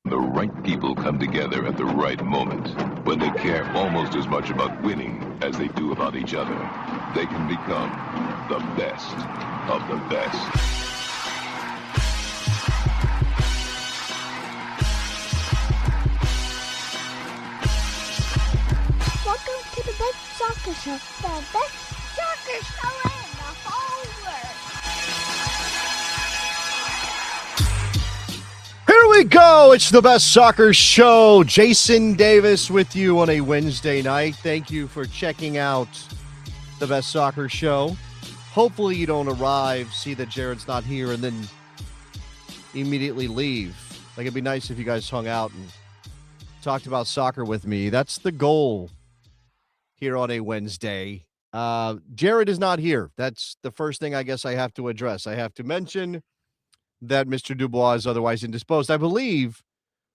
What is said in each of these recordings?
The right people come together at the right moment, when they care almost as much about winning as they do about each other, they can become the best of the best. Welcome to the best soccer show. The best soccer show in the whole world. Here we go. It's the best soccer show. Jason Davis with you on a Wednesday night. Thank you for checking out the best soccer show. Hopefully you don't arrive, see that Jared's not here, and then immediately leave. Like, it'd be nice if you guys hung out and talked about soccer with me. That's the goal here on a Wednesday. Jared is not here. That's the first thing I guess I have to address. I have to mention that Mr. Dubois is otherwise indisposed. I believe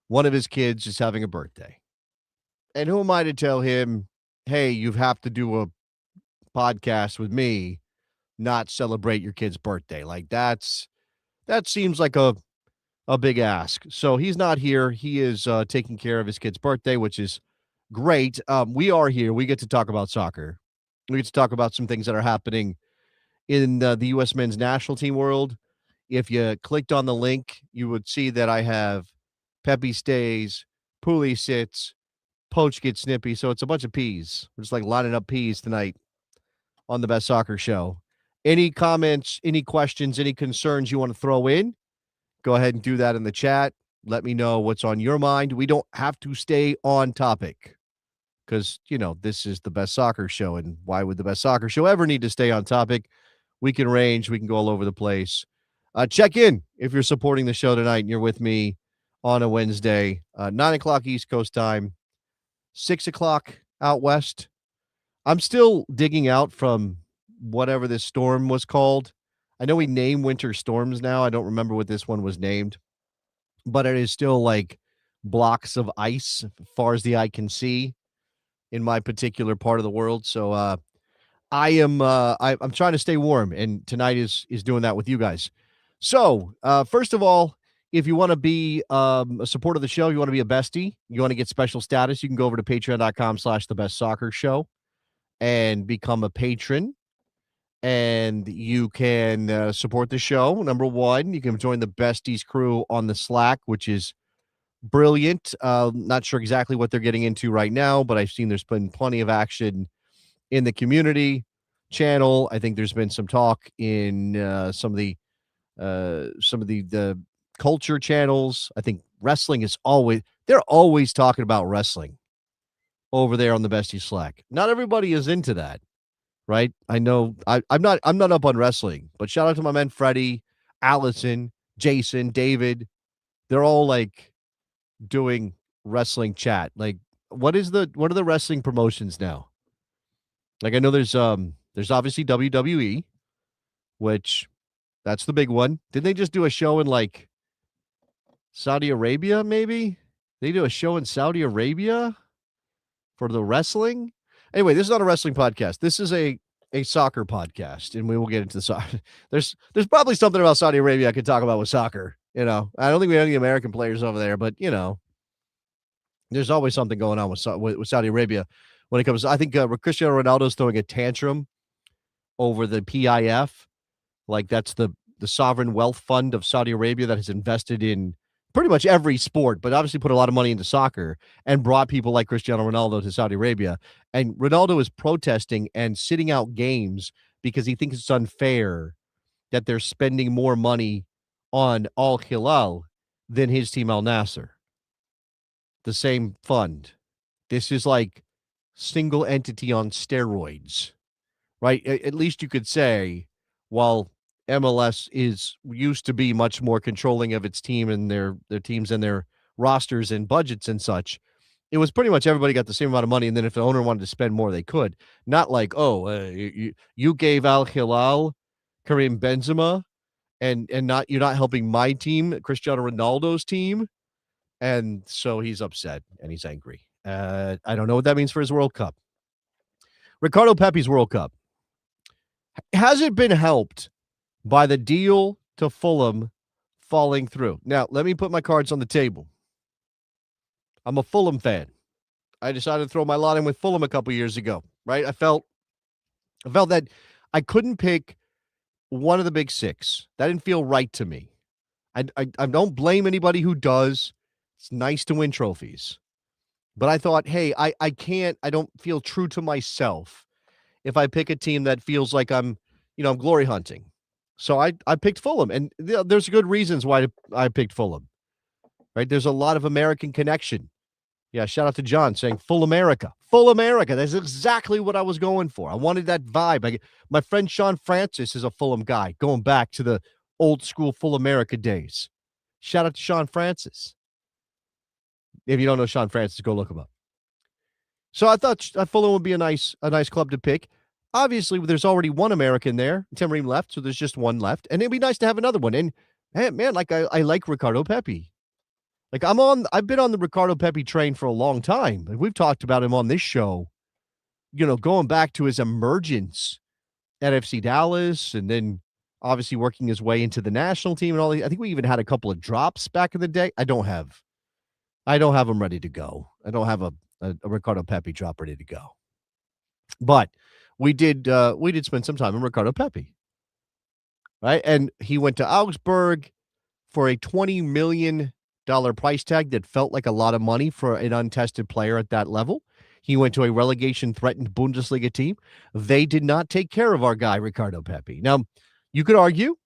one of his kids is having a birthday. And who am I to tell him, hey, you have to do a podcast with me, not celebrate your kid's birthday? Like, that seems like a big ask. So he's not here. He is taking care of his kid's birthday, which is great. We are here. We get to talk about soccer. We get to talk about some things that are happening in the U.S. men's national team world. If you clicked on the link, you would see that I have Pepi stays, Puli sits, Poch gets Snippy. So it's a bunch of peas. We're just like lining up peas tonight on the best soccer show. Any comments, any questions, any concerns you want to throw in, go ahead and do that in the chat. Let me know what's on your mind. We don't have to stay on topic because, this is the best soccer show. And why would the best soccer show ever need to stay on topic? We can range. We can go all over the place. Check in if you're supporting the show tonight and you're with me on a Wednesday, 9 o'clock East Coast time, 6 o'clock out west. I'm still digging out from whatever this storm was called. I know we name winter storms now. I don't remember what this one was named, but it is still like blocks of ice as far as the eye can see in my particular part of the world. So I'm trying to stay warm, and tonight is doing that with you guys. So, first of all, if you want to be a supporter of the show, you want to be a bestie, you want to get special status, you can go over to patreon.com/thebestsoccershow and become a patron. And you can support the show. Number one, you can join the Besties crew on the Slack, which is brilliant. Not sure exactly what they're getting into right now, but I've seen there's been plenty of action in the community channel. I think there's been some talk in some of the culture channels. I think wrestling is they're always talking about wrestling over there on the Bestie Slack. Not everybody is into that, right? I know I'm not up on wrestling, but shout out to my men Freddie, Allison, Jason, David. They're all like doing wrestling chat. Like, what are the wrestling promotions now? Like, I know there's obviously WWE, which that's the big one. Didn't they just do a show in like Saudi Arabia, maybe? They do a show in Saudi Arabia for the wrestling? Anyway, this is not a wrestling podcast. This is a soccer podcast, and we will get into the soccer. There's probably something about Saudi Arabia I could talk about with soccer. I don't think we have any American players over there, but there's always something going on with Saudi Arabia when it comes. I think Cristiano Ronaldo's throwing a tantrum over the PIF. Like, that's the sovereign wealth fund of Saudi Arabia that has invested in pretty much every sport, but obviously put a lot of money into soccer and brought people like Cristiano Ronaldo to Saudi Arabia. And Ronaldo is protesting and sitting out games because he thinks it's unfair that they're spending more money on Al Hilal than his team Al Nasser. The same fund. This is like single entity on steroids, right? At least you could say, while MLS used to be much more controlling of its team and their teams and their rosters and budgets and such, it was pretty much everybody got the same amount of money. And then if the owner wanted to spend more, they could. Not like, you gave Al Hilal Karim Benzema and you're not helping my team, Cristiano Ronaldo's team. And so he's upset and he's angry. I don't know what that means for his World Cup. Ricardo Pepi's World Cup. Has it been helped by the deal to Fulham falling through? Now, let me put my cards on the table. I'm a Fulham fan. I decided to throw my lot in with Fulham a couple years ago, right? I felt that I couldn't pick one of the big six. That didn't feel right to me. I don't blame anybody who does. It's nice to win trophies. But I thought, hey, I don't feel true to myself if I pick a team that feels like I'm glory hunting. So I picked Fulham, and there's good reasons why I picked Fulham, right? There's a lot of American connection. Yeah, shout out to John saying full America. Full America. That's exactly what I was going for. I wanted that vibe. My friend Sean Francis is a Fulham guy, going back to the old school Full America days. Shout out to Sean Francis. If you don't know Sean Francis, go look him up. So I thought Fulham would be a nice club to pick. Obviously, there's already one American there. Tim Ream left, so there's just one left. And it'd be nice to have another one. And man, I like Ricardo Pepi. Like I've been on the Ricardo Pepi train for a long time. Like we've talked about him on this show, going back to his emergence at FC Dallas and then obviously working his way into the national team and all. I think we even had a couple of drops back in the day. I don't have him ready to go. I don't have a Ricardo Pepi drop ready to go. But we did spend some time in Ricardo Pepi. Right? And he went to Augsburg for a $20 million price tag that felt like a lot of money for an untested player at that level. He went to a relegation-threatened Bundesliga team. They did not take care of our guy, Ricardo Pepi. Now, you could argue,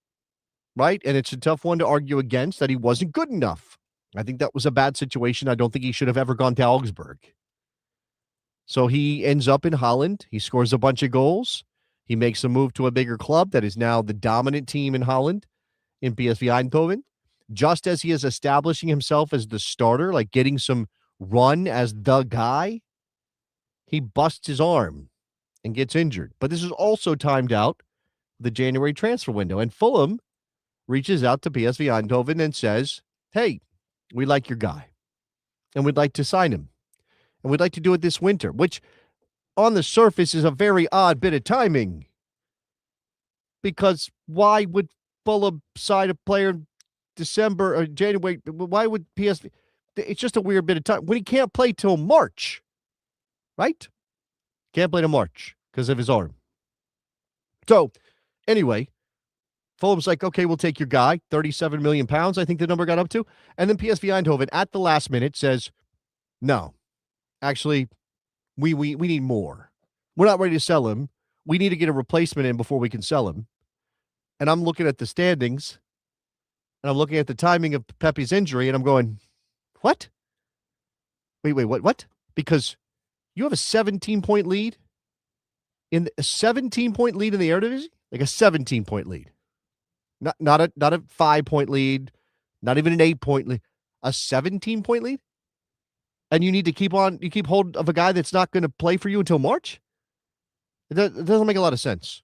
right, and it's a tough one to argue against, that he wasn't good enough. I think that was a bad situation. I don't think he should have ever gone to Augsburg. So he ends up in Holland. He scores a bunch of goals. He makes a move to a bigger club that is now the dominant team in Holland, in PSV Eindhoven. Just as he is establishing himself as the starter, like getting some run as the guy, he busts his arm and gets injured. But this is also timed out the January transfer window. And Fulham reaches out to PSV Eindhoven and says, hey, we like your guy, and we'd like to sign him. And we'd like to do it this winter, which on the surface is a very odd bit of timing. Because why would Fulham sign a player December or January? Why would PSV? It's just a weird bit of time when he can't play till March, right? Can't play till March because of his arm. So anyway, Fulham's like, okay, we'll take your guy, 37 million pounds, I think the number got up to. And then PSV Eindhoven at the last minute says, no, actually, we need more. We're not ready to sell him. We need to get a replacement in before we can sell him. And I'm looking at the standings, and I'm looking at the timing of Pepi's injury, and I'm going, what? Wait, what? Because you have a 17-point lead in a 17-point lead in the Eredivisie, like a 17-point lead, not a 5-point lead, not even an 8-point lead, a 17-point lead, and you need to keep hold of a guy that's not going to play for you until March. It doesn't make a lot of sense.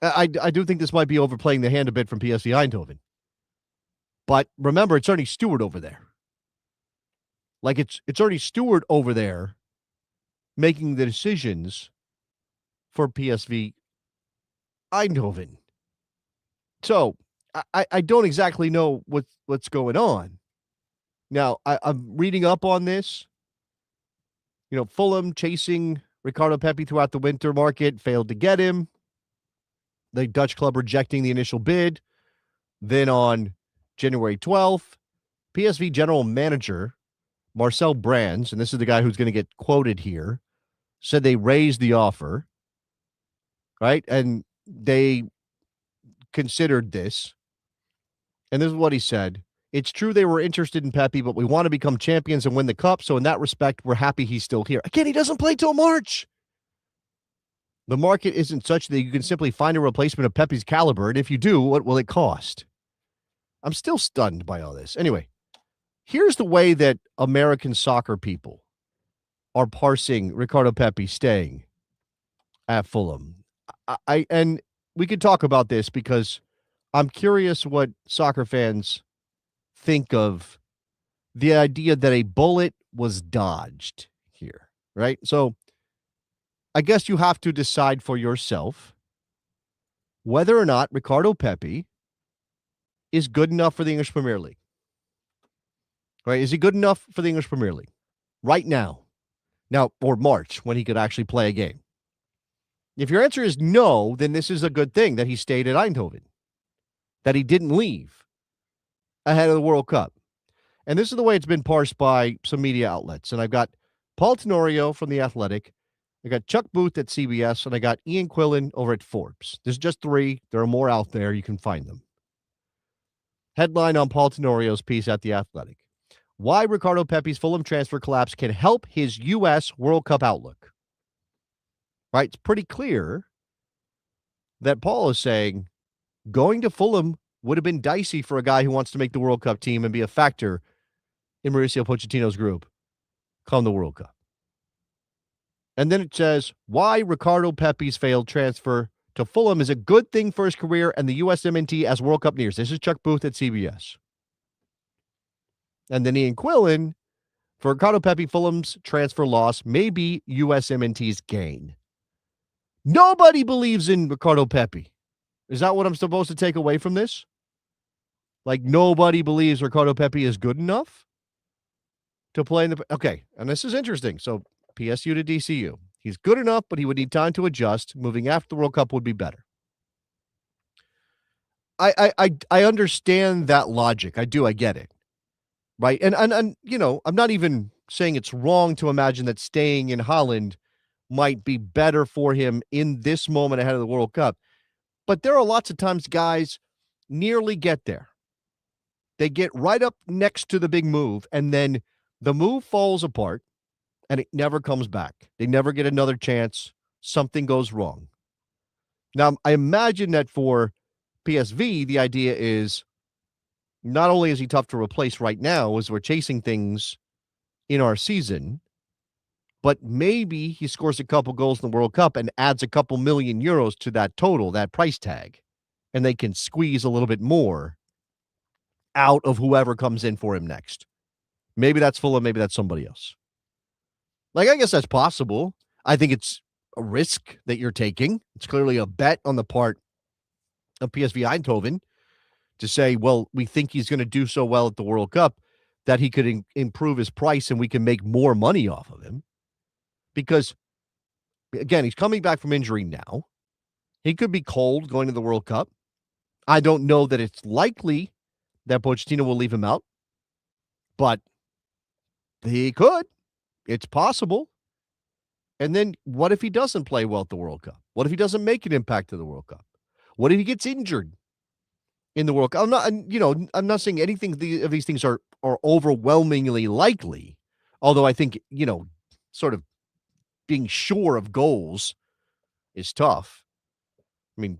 I do think this might be overplaying the hand a bit from PSV Eindhoven. But remember, it's Ernie Stewart over there. Like it's Ernie Stewart over there making the decisions for PSV Eindhoven. So I don't exactly know what's going on. Now, I'm reading up on this. Fulham chasing Ricardo Pepi throughout the winter market, failed to get him. The Dutch club rejecting the initial bid. Then on January 12th, PSV general manager Marcel Brands, and this is the guy who's going to get quoted here, said they raised the offer, right? And they considered this. And this is what he said. It's true they were interested in Pepi, but we want to become champions and win the cup. So in that respect, we're happy he's still here. Again, he doesn't play till March. The market isn't such that you can simply find a replacement of Pepi's caliber. And if you do, what will it cost? I'm still stunned by all this. Anyway, here's the way that American soccer people are parsing Ricardo Pepi staying at Fulham. And we could talk about this because I'm curious what soccer fans think of the idea that a bullet was dodged here, right? So I guess you have to decide for yourself whether or not Ricardo Pepi is good enough for the English Premier League. Right? Is he good enough for the English Premier League? right now, or March, when he could actually play a game? If your answer is no, then this is a good thing that he stayed at Eindhoven, that he didn't leave ahead of the World Cup. And this is the way it's been parsed by some media outlets. And I've got Paul Tenorio from The Athletic, I got Chuck Booth at CBS, and I got Ian Quillen over at Forbes. There's just three. There are more out there. You can find them. Headline on Paul Tenorio's piece at The Athletic: why Ricardo Pepi's Fulham transfer collapse can help his U.S. World Cup outlook. Right? It's pretty clear that Paul is saying going to Fulham would have been dicey for a guy who wants to make the World Cup team and be a factor in Mauricio Pochettino's group come the World Cup. And then it says why Ricardo Pepi's failed transfer to Fulham is a good thing for his career and the USMNT as World Cup nears. This is Chuck Booth at CBS. And then Ian Quillen, for Ricardo Pepi, Fulham's transfer loss may be USMNT's gain. Nobody believes in Ricardo Pepi. Is that what I'm supposed to take away from this? Like, nobody believes Ricardo Pepi is good enough to play in the... Okay, and this is interesting. So, PSU to DCU. He's good enough, but he would need time to adjust. Moving after the World Cup would be better. I understand that logic. I do. I get it. Right? And you know, I'm not even saying it's wrong to imagine that staying in Holland might be better for him in this moment ahead of the World Cup. But there are lots of times guys nearly get there. They get right up next to the big move, and then the move falls apart, and it never comes back. They never get another chance. Something goes wrong. Now, I imagine that for PSV, the idea is not only is he tough to replace right now as we're chasing things in our season, but maybe he scores a couple goals in the World Cup and adds a couple million euros to that total, that price tag, and they can squeeze a little bit more out of whoever comes in for him next. Maybe that's Fulham, maybe that's somebody else. Like, I guess that's possible. I think it's a risk that you're taking. It's clearly a bet on the part of PSV Eindhoven to say, well, we think he's going to do so well at the World Cup that he could improve his price and we can make more money off of him. Because, again, he's coming back from injury now. He could be cold going to the World Cup. I don't know that it's likely that Pochettino will leave him out, but he could. It's possible. And then what if he doesn't play well at the World Cup? What if he doesn't make an impact at the World Cup? What if he gets injured in the World Cup? I'm not saying anything of these things are overwhelmingly likely, although I think, sort of being sure of goals is tough. I mean,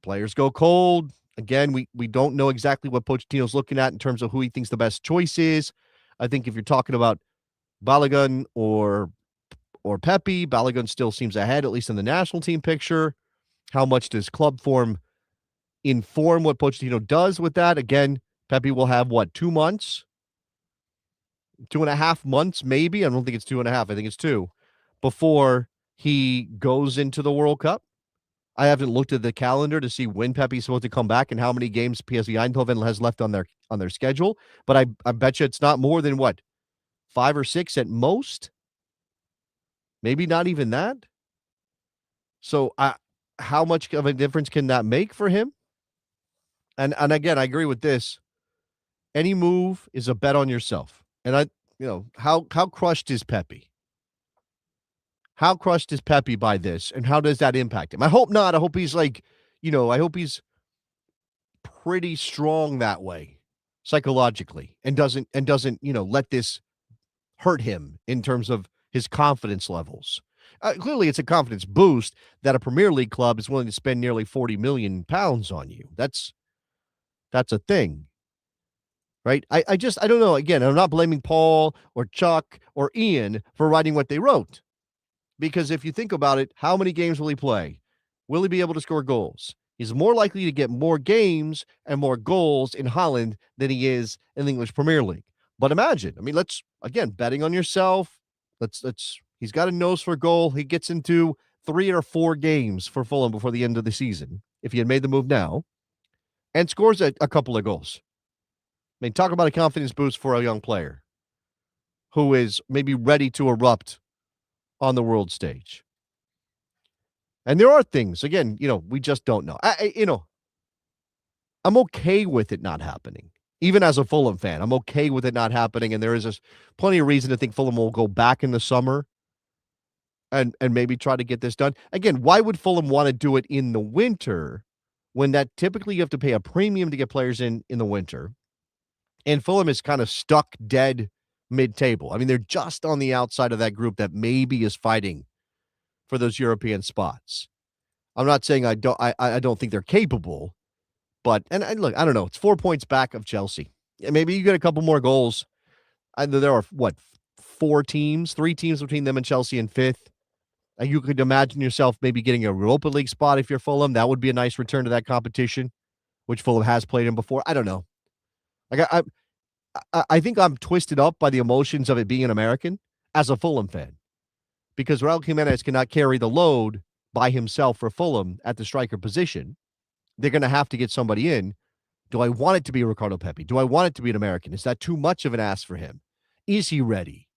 players go cold. Again, we don't know exactly what Pochettino's looking at in terms of who he thinks the best choice is. I think if you're talking about Balogun or Pepi, Balogun still seems ahead, at least in the national team picture. How much does club form inform what Pochettino does with that? Again, Pepi will have, 2 months? 2.5 months, maybe? I don't think it's 2.5. I think it's 2 before he goes into the World Cup. I haven't looked at the calendar to see when Pepi's supposed to come back and how many games PSV Eindhoven has left on their schedule. But I bet you it's not more than 5 or 6 at most. Maybe not even that. So how much of a difference can that make for him? And again, I agree with this. Any move is a bet on yourself. And how crushed is Pepi? How crushed is Pepi by this, and how does that impact him? I hope not. I hope he's I hope he's pretty strong that way psychologically and doesn't let this hurt him in terms of his confidence levels. Clearly, it's a confidence boost that a Premier League club is willing to spend nearly £40 million on you. That's a thing, right? I don't know. Again, I'm not blaming Paul or Chuck or Ian for writing what they wrote. Because if you think about it, how many games will he play? Will he be able to score goals? He's more likely to get more games and more goals in Holland than he is in the English Premier League. But imagine, let's, again, betting on yourself. He's got a nose for a goal. He gets into 3 or 4 games for Fulham before the end of the season, if he had made the move now, and scores a couple of goals. Talk about a confidence boost for a young player who is maybe ready to erupt on the world stage. And there are things, again, we just don't know. I'm okay with it not happening. Even as a Fulham fan, I'm okay with it not happening. And there is plenty of reason to think Fulham will go back in the summer and maybe try to get this done. Again, why would Fulham want to do it in the winter when that typically you have to pay a premium to get players in the winter? And Fulham is kind of stuck dead mid-table. I mean, they're just on the outside of that group that maybe is fighting for those European spots. I'm not saying I don't think they're capable, but and look, I don't know. It's 4 points back of Chelsea. Maybe you get a couple more goals. There are three teams between them and Chelsea in fifth. You could imagine yourself maybe getting a Europa League spot if you're Fulham. That would be a nice return to that competition, which Fulham has played in before. I don't know. Like I think I'm twisted up by the emotions of it being an American as a Fulham fan, because Raul Jimenez cannot carry the load by himself for Fulham at the striker position. They're going to have to get somebody in. Do I want it to be Ricardo Pepi? Do I want it to be an American? Is that too much of an ask for him? Is he ready?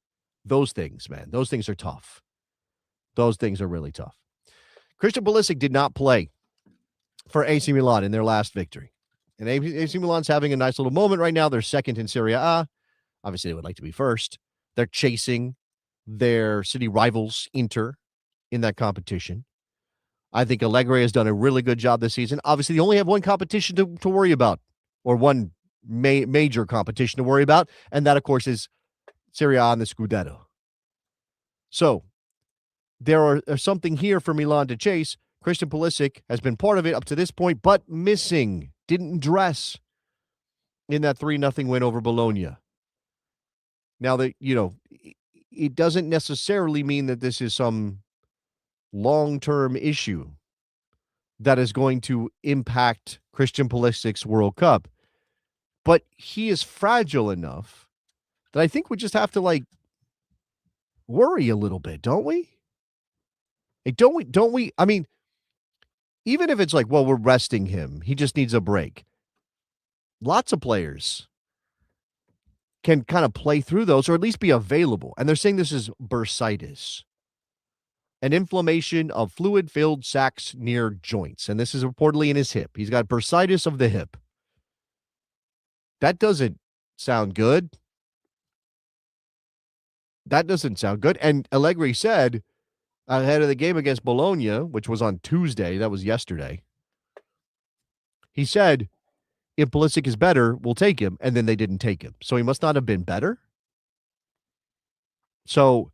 Those things, man. Those things are tough. Those things are really tough. Christian Pulisic did not play for AC Milan in their last victory. And AC Milan's having a nice little moment right now. They're second in Serie A. Obviously, they would like to be first. They're chasing their city rivals, Inter, in that competition. I think Allegri has done a really good job this season. Obviously, they only have one competition to worry about, or one major competition to worry about, and that, of course, is Serie A and the Scudetto. So there are something here for Milan to chase. Christian Pulisic has been part of it up to this point, but missing. Didn't dress in that 3-0 win over Bologna. Now, that it doesn't necessarily mean that this is some long-term issue that is going to impact Christian Pulisic's World Cup. But he is fragile enough that I think we just have to, worry a little bit, don't we? Don't we? I mean, even if it's we're resting him, he just needs a break. Lots of players can kind of play through those, or at least be available. And they're saying this is bursitis, an inflammation of fluid-filled sacs near joints. And this is reportedly in his hip. He's got bursitis of the hip. That doesn't sound good. That doesn't sound good. And Allegri said ahead of the game against Bologna, which was on Tuesday, that was yesterday, he said, if Pulisic is better, we'll take him. And then they didn't take him. So he must not have been better. So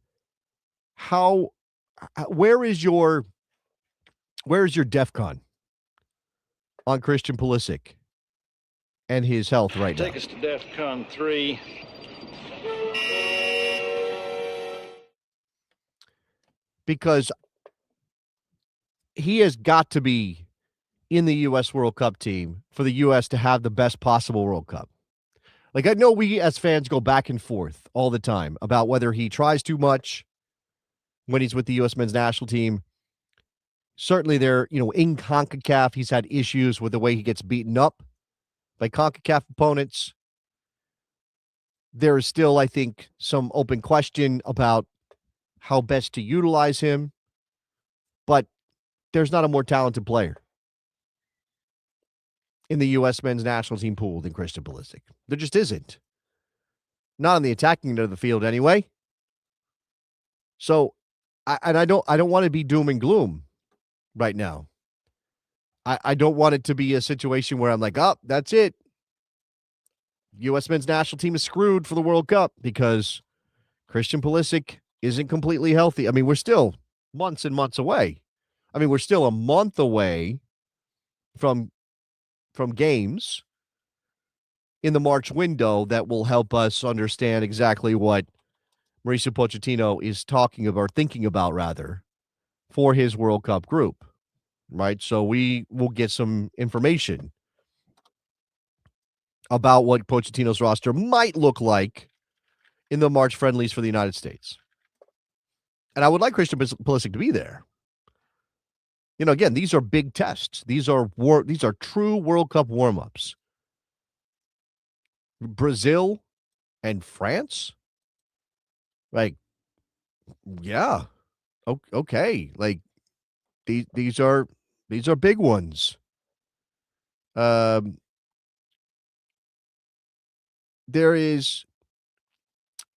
where is your DEFCON on Christian Pulisic and his health right now? Take us to DEFCON 3. Because he has got to be in the U.S. World Cup team for the U.S. to have the best possible World Cup. I know we as fans go back and forth all the time about whether he tries too much when he's with the U.S. men's national team. Certainly there, in CONCACAF, he's had issues with the way he gets beaten up by CONCACAF opponents. There is still, I think, some open question about how best to utilize him. But there's not a more talented player in the U.S. men's national team pool than Christian Pulisic. There just isn't. Not on the attacking end of the field anyway. So, I don't want to be doom and gloom right now. I don't want it to be a situation where I'm that's it. U.S. men's national team is screwed for the World Cup because Christian Pulisic isn't completely healthy. I mean, we're still months and months away. I mean, we're still a month away from games in the March window that will help us understand exactly what Mauricio Pochettino is thinking about rather, for his World Cup group, right? So we will get some information about what Pochettino's roster might look like in the March friendlies for the United States. And I would like Christian Pulisic to be there. Again, these are big tests. These are true World Cup warm-ups. Brazil and France? Like, yeah, okay. Like these are big ones. Um, there is.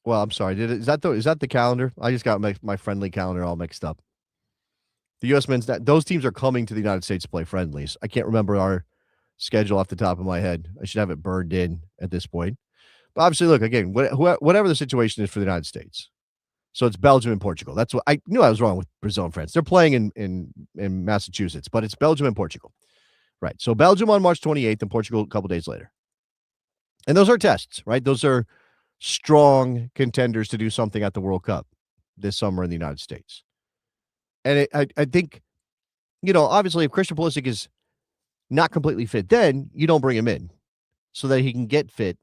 Well, I'm sorry. Is that the calendar? I just got my friendly calendar all mixed up. The U.S. men's those teams are coming to the United States to play friendlies. I can't remember our schedule off the top of my head. I should have it burned in at this point. But obviously, look again. Whatever the situation is for the United States, so it's Belgium and Portugal. That's what I knew. I was wrong with Brazil and France. They're playing in Massachusetts, but it's Belgium and Portugal, right? So Belgium on March 28th and Portugal a couple days later, and those are tests, right? Those are strong contenders to do something at the World Cup this summer in the United States. And I think, obviously, if Christian Pulisic is not completely fit, then you don't bring him in so that he can get fit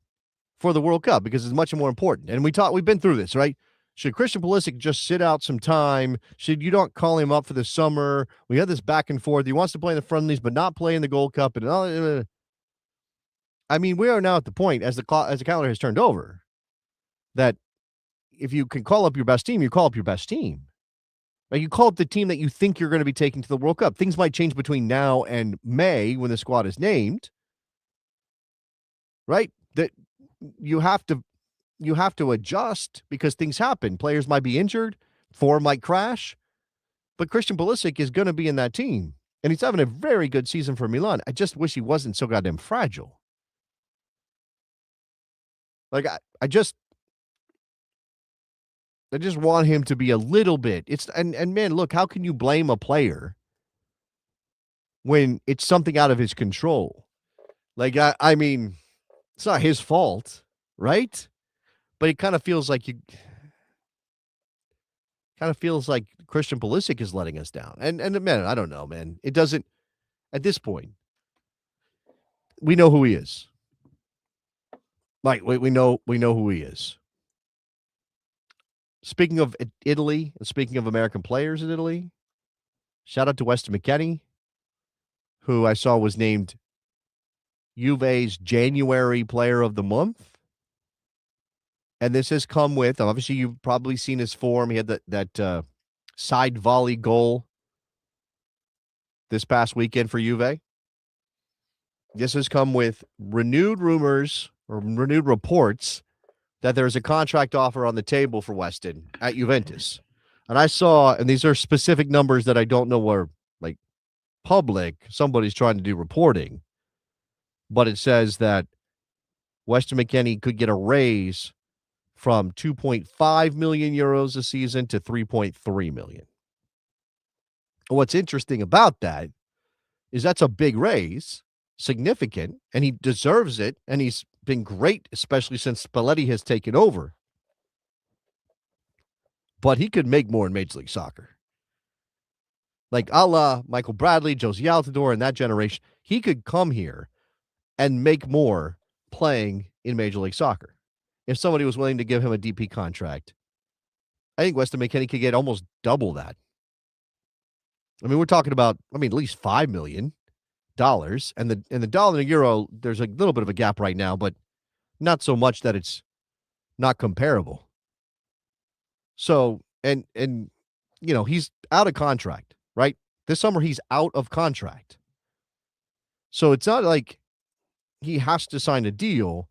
for the World Cup because it's much more important. And we've been through this, right? Should Christian Pulisic just sit out some time? Should you not call him up for the summer? We had this back and forth. He wants to play in the friendlies, but not play in the Gold Cup. And I mean, we are now at the point as the calendar has turned over that if you can call up your best team, you call up your best team. Like you call up the team that you think you're going to be taking to the World Cup. Things might change between now and May when the squad is named, right? That you have to adjust because things happen. Players might be injured, form might crash, but Christian Pulisic is going to be in that team, and he's having a very good season for Milan. I just wish he wasn't so goddamn fragile. Like I just want him to be a little bit. And man, look, how can you blame a player when it's something out of his control? Like I mean, it's not his fault, right? But it kind of feels like Christian Pulisic is letting us down. And man, I don't know, man. It doesn't at this point. We know who he is. Like we know who he is. Speaking of Italy, and speaking of American players in Italy, shout out to Weston McKennie, who I saw was named Juve's January Player of the Month. And this has come with, obviously, you've probably seen his form. He had that side volley goal this past weekend for Juve. This has come with renewed rumors or renewed reports that there's a contract offer on the table for Weston at Juventus. And I saw, and these are specific numbers that I don't know were like public. Somebody's trying to do reporting. But it says that Weston McKennie could get a raise from 2.5 million euros a season to 3.3 million. What's interesting about that is that's a big raise, significant, and he deserves it, and he's been great, especially since Spalletti has taken over. But he could make more in Major League Soccer. Like a la Michael Bradley, Josie Altidore, and that generation, he could come here and make more playing in Major League Soccer. If somebody was willing to give him a DP contract, I think Weston McKennie could get almost double that. I mean, we're talking about, at least $5 million. And the dollar and the euro, there's a little bit of a gap right now, but not so much that it's not comparable. So, and he's out of contract, right? This summer he's out of contract. So it's not like he has to sign a deal,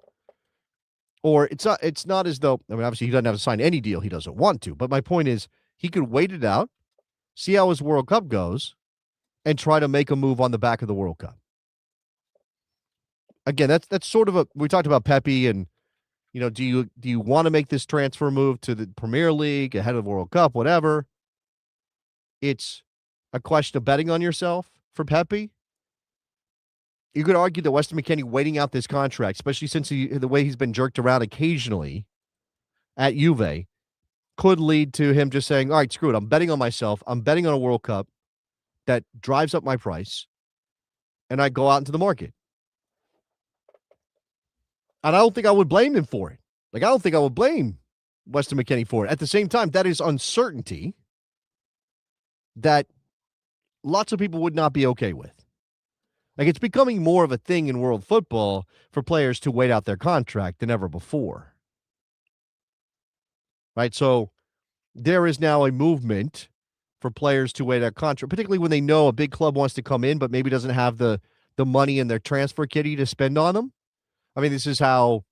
or it's not as though, obviously he doesn't have to sign any deal he doesn't want to, but my point is he could wait it out, see how his World Cup goes, and try to make a move on the back of the World Cup. Again, that's sort of we talked about Pepi and, do you want to make this transfer move to the Premier League ahead of the World Cup, whatever? It's a question of betting on yourself for Pepi. You could argue that Weston McKennie waiting out this contract, especially since the way he's been jerked around occasionally at Juve, could lead to him just saying, all right, screw it. I'm betting on myself. I'm betting on a World Cup that drives up my price, and I go out into the market. And I don't think I would blame him for it. Like, I don't think I would blame Weston McKennie for it. At the same time, that is uncertainty that lots of people would not be okay with. Like, it's becoming more of a thing in world football for players to wait out their contract than ever before. right? So there is now a movement for players to wait out contract, particularly when they know a big club wants to come in, but maybe doesn't have the money in their transfer kitty to spend on them. I mean, this is how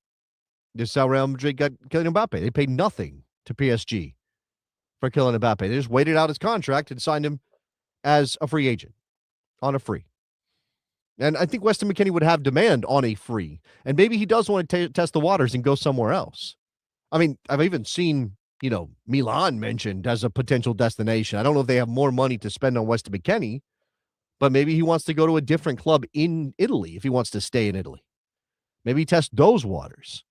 Real Madrid got Kylian Mbappe. They paid nothing to PSG for Kylian Mbappe. They just waited out his contract and signed him as a free agent on a free. And I think Weston McKennie would have demand on a free. And maybe he does want to test the waters and go somewhere else. I mean, I've even seen, Milan mentioned as a potential destination. I don't know if they have more money to spend on Weston McKennie, but maybe he wants to go to a different club in Italy if he wants to stay in Italy. Maybe test those waters.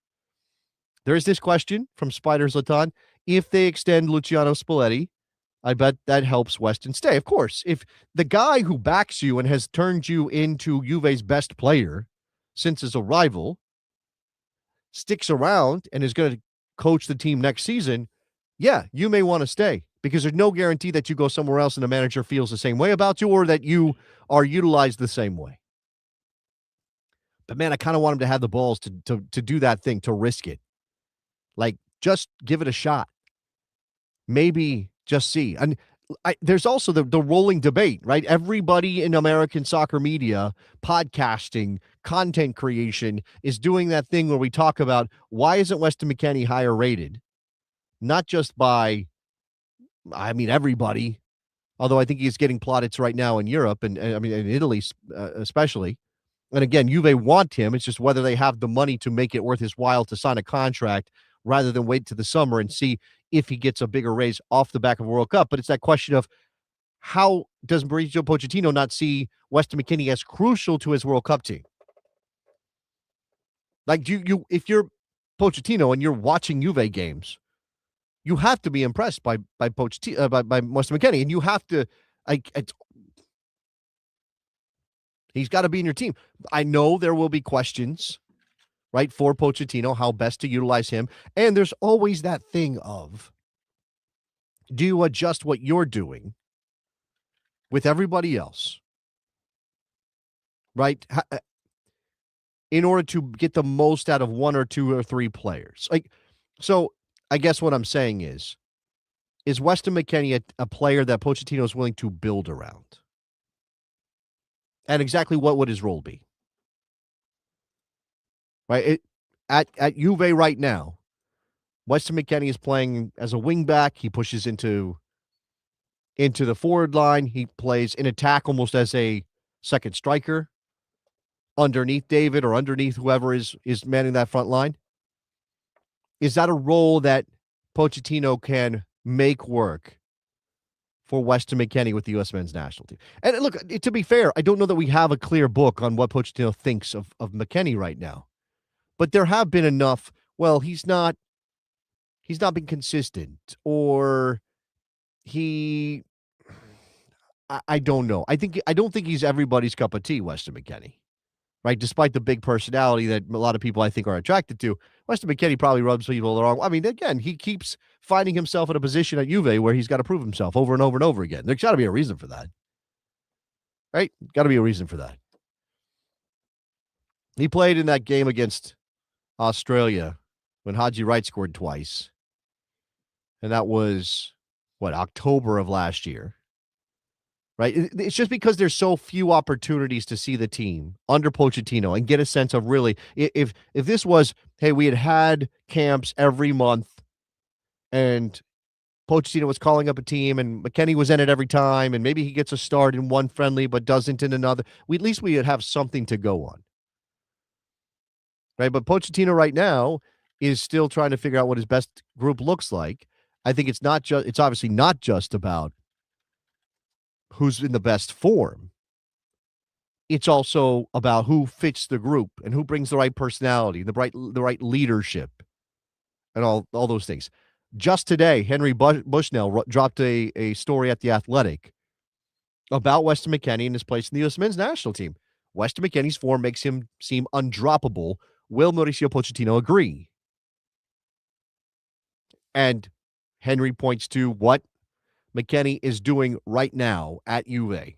There is this question from Spider Zlatan. If they extend Luciano Spalletti, I bet that helps Weston stay. Of course, if the guy who backs you and has turned you into Juve's best player since his arrival sticks around and is going to coach the team next season, yeah, you may want to stay because there's no guarantee that you go somewhere else and the manager feels the same way about you or that you are utilized the same way. But man, I kind of want him to have the balls to do that thing, to risk it. Like, just give it a shot. Maybe just see. And there's also the rolling debate, right? Everybody in American soccer media, podcasting, content creation is doing that thing where we talk about why isn't Weston McKennie higher rated? Not just by, everybody, although I think he's getting plaudits right now in Europe and in Italy especially. And again, Juve want him. It's just whether they have the money to make it worth his while to sign a contract rather than wait to the summer and see if he gets a bigger raise off the back of a World Cup. But it's that question of how does Mauricio Pochettino not see Weston McKennie as crucial to his World Cup team? Like, if you're Pochettino and you're watching Juve games, you have to be impressed by Pochettino, by Weston McKennie, and you have to he's got to be in your team. I know there will be questions, right, for Pochettino, how best to utilize him. And there's always that thing of, do you adjust what you're doing with everybody else, right, in order to get the most out of one or two or three players? So I guess what I'm saying is Weston McKennie a player that Pochettino is willing to build around? And exactly what would his role be? Right? At Juve right now, Weston McKennie is playing as a wingback. He pushes into the forward line. He plays in attack almost as a second striker underneath David or underneath whoever is manning that front line. Is that a role that Pochettino can make work for Weston McKennie with the U.S. men's national team? And look, to be fair, I don't know that we have a clear book on what Pochettino thinks of McKennie right now. But there have been enough, well, he's not been consistent, or I don't know. I don't think he's everybody's cup of tea, Weston McKennie, right? Despite the big personality that a lot of people I think are attracted to, Weston McKennie probably rubs people the wrong way. I mean, again, he keeps finding himself in a position at Juve where he's got to prove himself over and over and over again. There's got to be a reason for that, right? Got to be a reason for that. He played in that game against Australia when Haji Wright scored twice. And that was, October of last year. Right? It's just because there's so few opportunities to see the team under Pochettino and get a sense of really, if this was, hey, we had camps every month and Pochettino was calling up a team and McKennie was in it every time and maybe he gets a start in one friendly but doesn't in another, at least we would have something to go on. Right? But Pochettino right now is still trying to figure out what his best group looks like. I think it's obviously not just about who's in the best form. It's also about who fits the group and who brings the right personality, the right leadership, and all those things. Just today, Henry Bushnell dropped a story at The Athletic about Weston McKennie and his place in the U.S. men's national team. Weston McKennie's form makes him seem undroppable. Will Mauricio Pochettino agree? And Henry points to what McKennie is doing right now at Juve.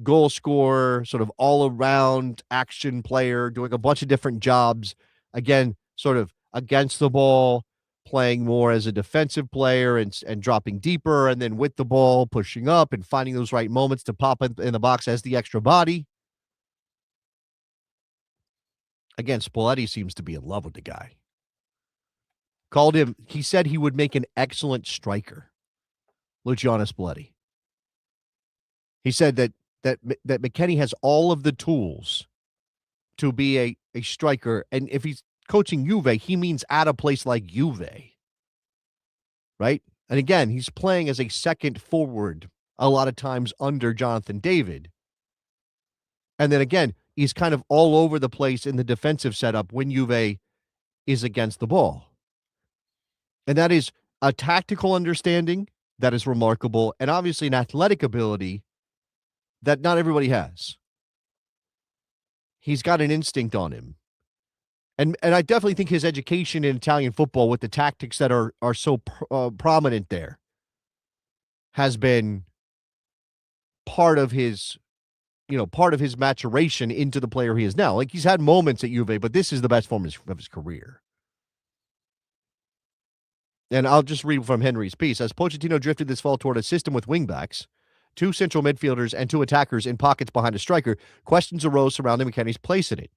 Goal scorer, sort of all-around action player, doing a bunch of different jobs. Again, sort of against the ball, playing more as a defensive player and dropping deeper, and then with the ball, pushing up and finding those right moments to pop in the box as the extra body. Again, Spalletti seems to be in love with the guy. He said he would make an excellent striker, Luciano Spalletti. He said that McKennie has all of the tools to be a striker, and if he's coaching Juve, he means at a place like Juve, right? And again, he's playing as a second forward a lot of times under Jonathan David. And then again, he's kind of all over the place in the defensive setup when Juve is against the ball. And that is a tactical understanding that is remarkable, and obviously an athletic ability that not everybody has. He's got an instinct on him. And I definitely think his education in Italian football with the tactics that are so prominent there has been part of his maturation into the player he is now. Like, he's had moments at Juve, but this is the best form of his career. And I'll just read from Henry's piece. As Pochettino drifted this fall toward a system with wingbacks, 2 central midfielders, and 2 attackers in pockets behind a striker, questions arose surrounding McKennie's place in it.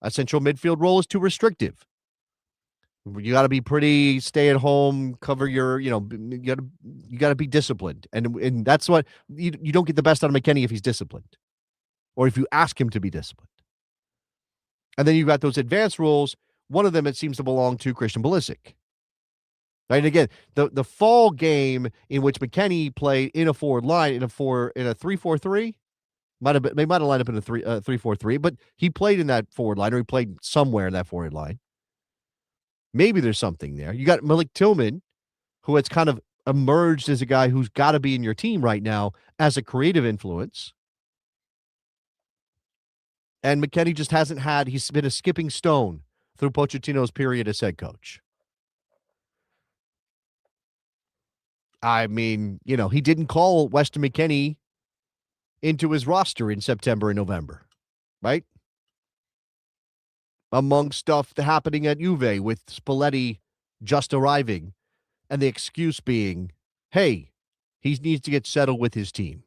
A central midfield role is too restrictive. You got to be pretty stay-at-home, cover your, you got to be disciplined. And that's what, you don't get the best out of McKennie if he's disciplined, or if you ask him to be disciplined. And then you've got those advanced roles. One of them, it seems to belong to Christian Pulisic. Right. And again, the fall game in which McKennie played in a forward line in a 3-4-3, they might have lined up in a 3-4-3, but he played in that forward line, or he played somewhere in that forward line. Maybe there's something there. You got Malik Tillman, who has kind of emerged as a guy who's got to be in your team right now as a creative influence. And McKennie just hasn't had, he's been a skipping stone through Pochettino's period as head coach. I mean, he didn't call Weston McKennie into his roster in September and November, right? Among stuff happening at Juve with Spalletti just arriving, and the excuse being, hey, he needs to get settled with his team.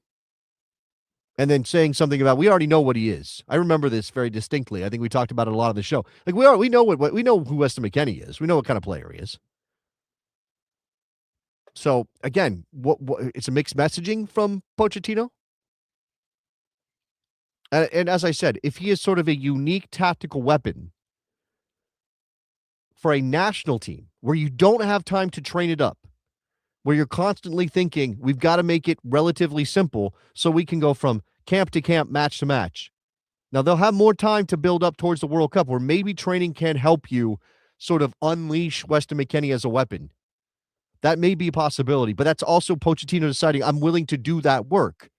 And then saying something about, we already know what he is. I remember this very distinctly. I think we talked about it a lot on the show. Like, we know who Weston McKennie is. We know what kind of player he is. So again, what it's a mixed messaging from Pochettino. And as I said, if he is sort of a unique tactical weapon for a national team where you don't have time to train it up, where you're constantly thinking, we've got to make it relatively simple so we can go from camp to camp, match to match. Now, they'll have more time to build up towards the World Cup, where maybe training can help you sort of unleash Weston McKennie as a weapon. That may be a possibility, but that's also Pochettino deciding, I'm willing to do that work.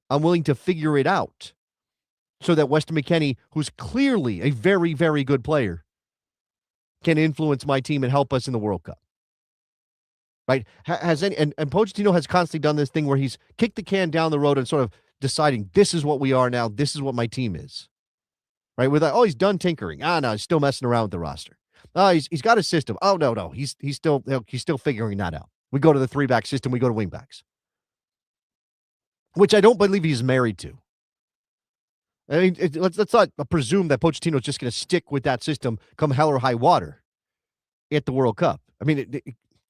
I'm willing to figure it out so that Weston McKennie, who's clearly a very, very good player, can influence my team and help us in the World Cup. Right? And Pochettino has constantly done this thing where he's kicked the can down the road and sort of deciding, this is what we are now, this is what my team is. Right? With he's done tinkering. No, he's still messing around with the roster. He's got a system. Oh, no. He's still figuring that out. We go to the 3-back system. We go to wingbacks, which I don't believe he's married to. I mean, let's not presume that Pochettino is just going to stick with that system come hell or high water at the World Cup. I mean,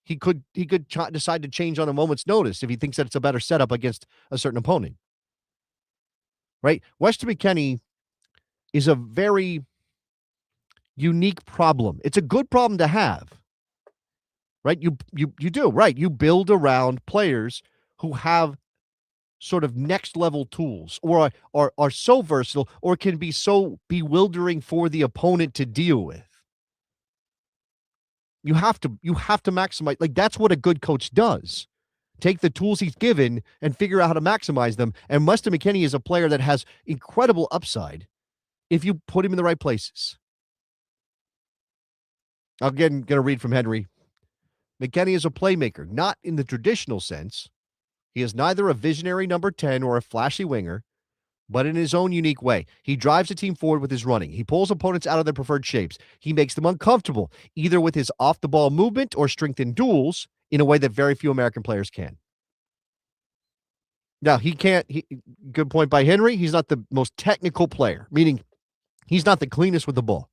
he could decide to change on a moment's notice if he thinks that it's a better setup against a certain opponent. Right? Weston McKennie is a very unique problem. It's a good problem to have, right? You do, right? You build around players who have sort of next level tools, or are so versatile, or can be so bewildering for the opponent to deal with. You have to maximize. Like, that's what a good coach does. Take the tools he's given and figure out how to maximize them. And Weston McKennie is a player that has incredible upside if you put him in the right places. Again, going to read from Henry. McKennie is a playmaker, not in the traditional sense. He is neither a visionary number 10 or a flashy winger, but in his own unique way. He drives the team forward with his running. He pulls opponents out of their preferred shapes. He makes them uncomfortable, either with his off-the-ball movement or strength in duels in a way that very few American players can. Now, he can't, good point by Henry, he's not the most technical player, meaning he's not the cleanest with the ball,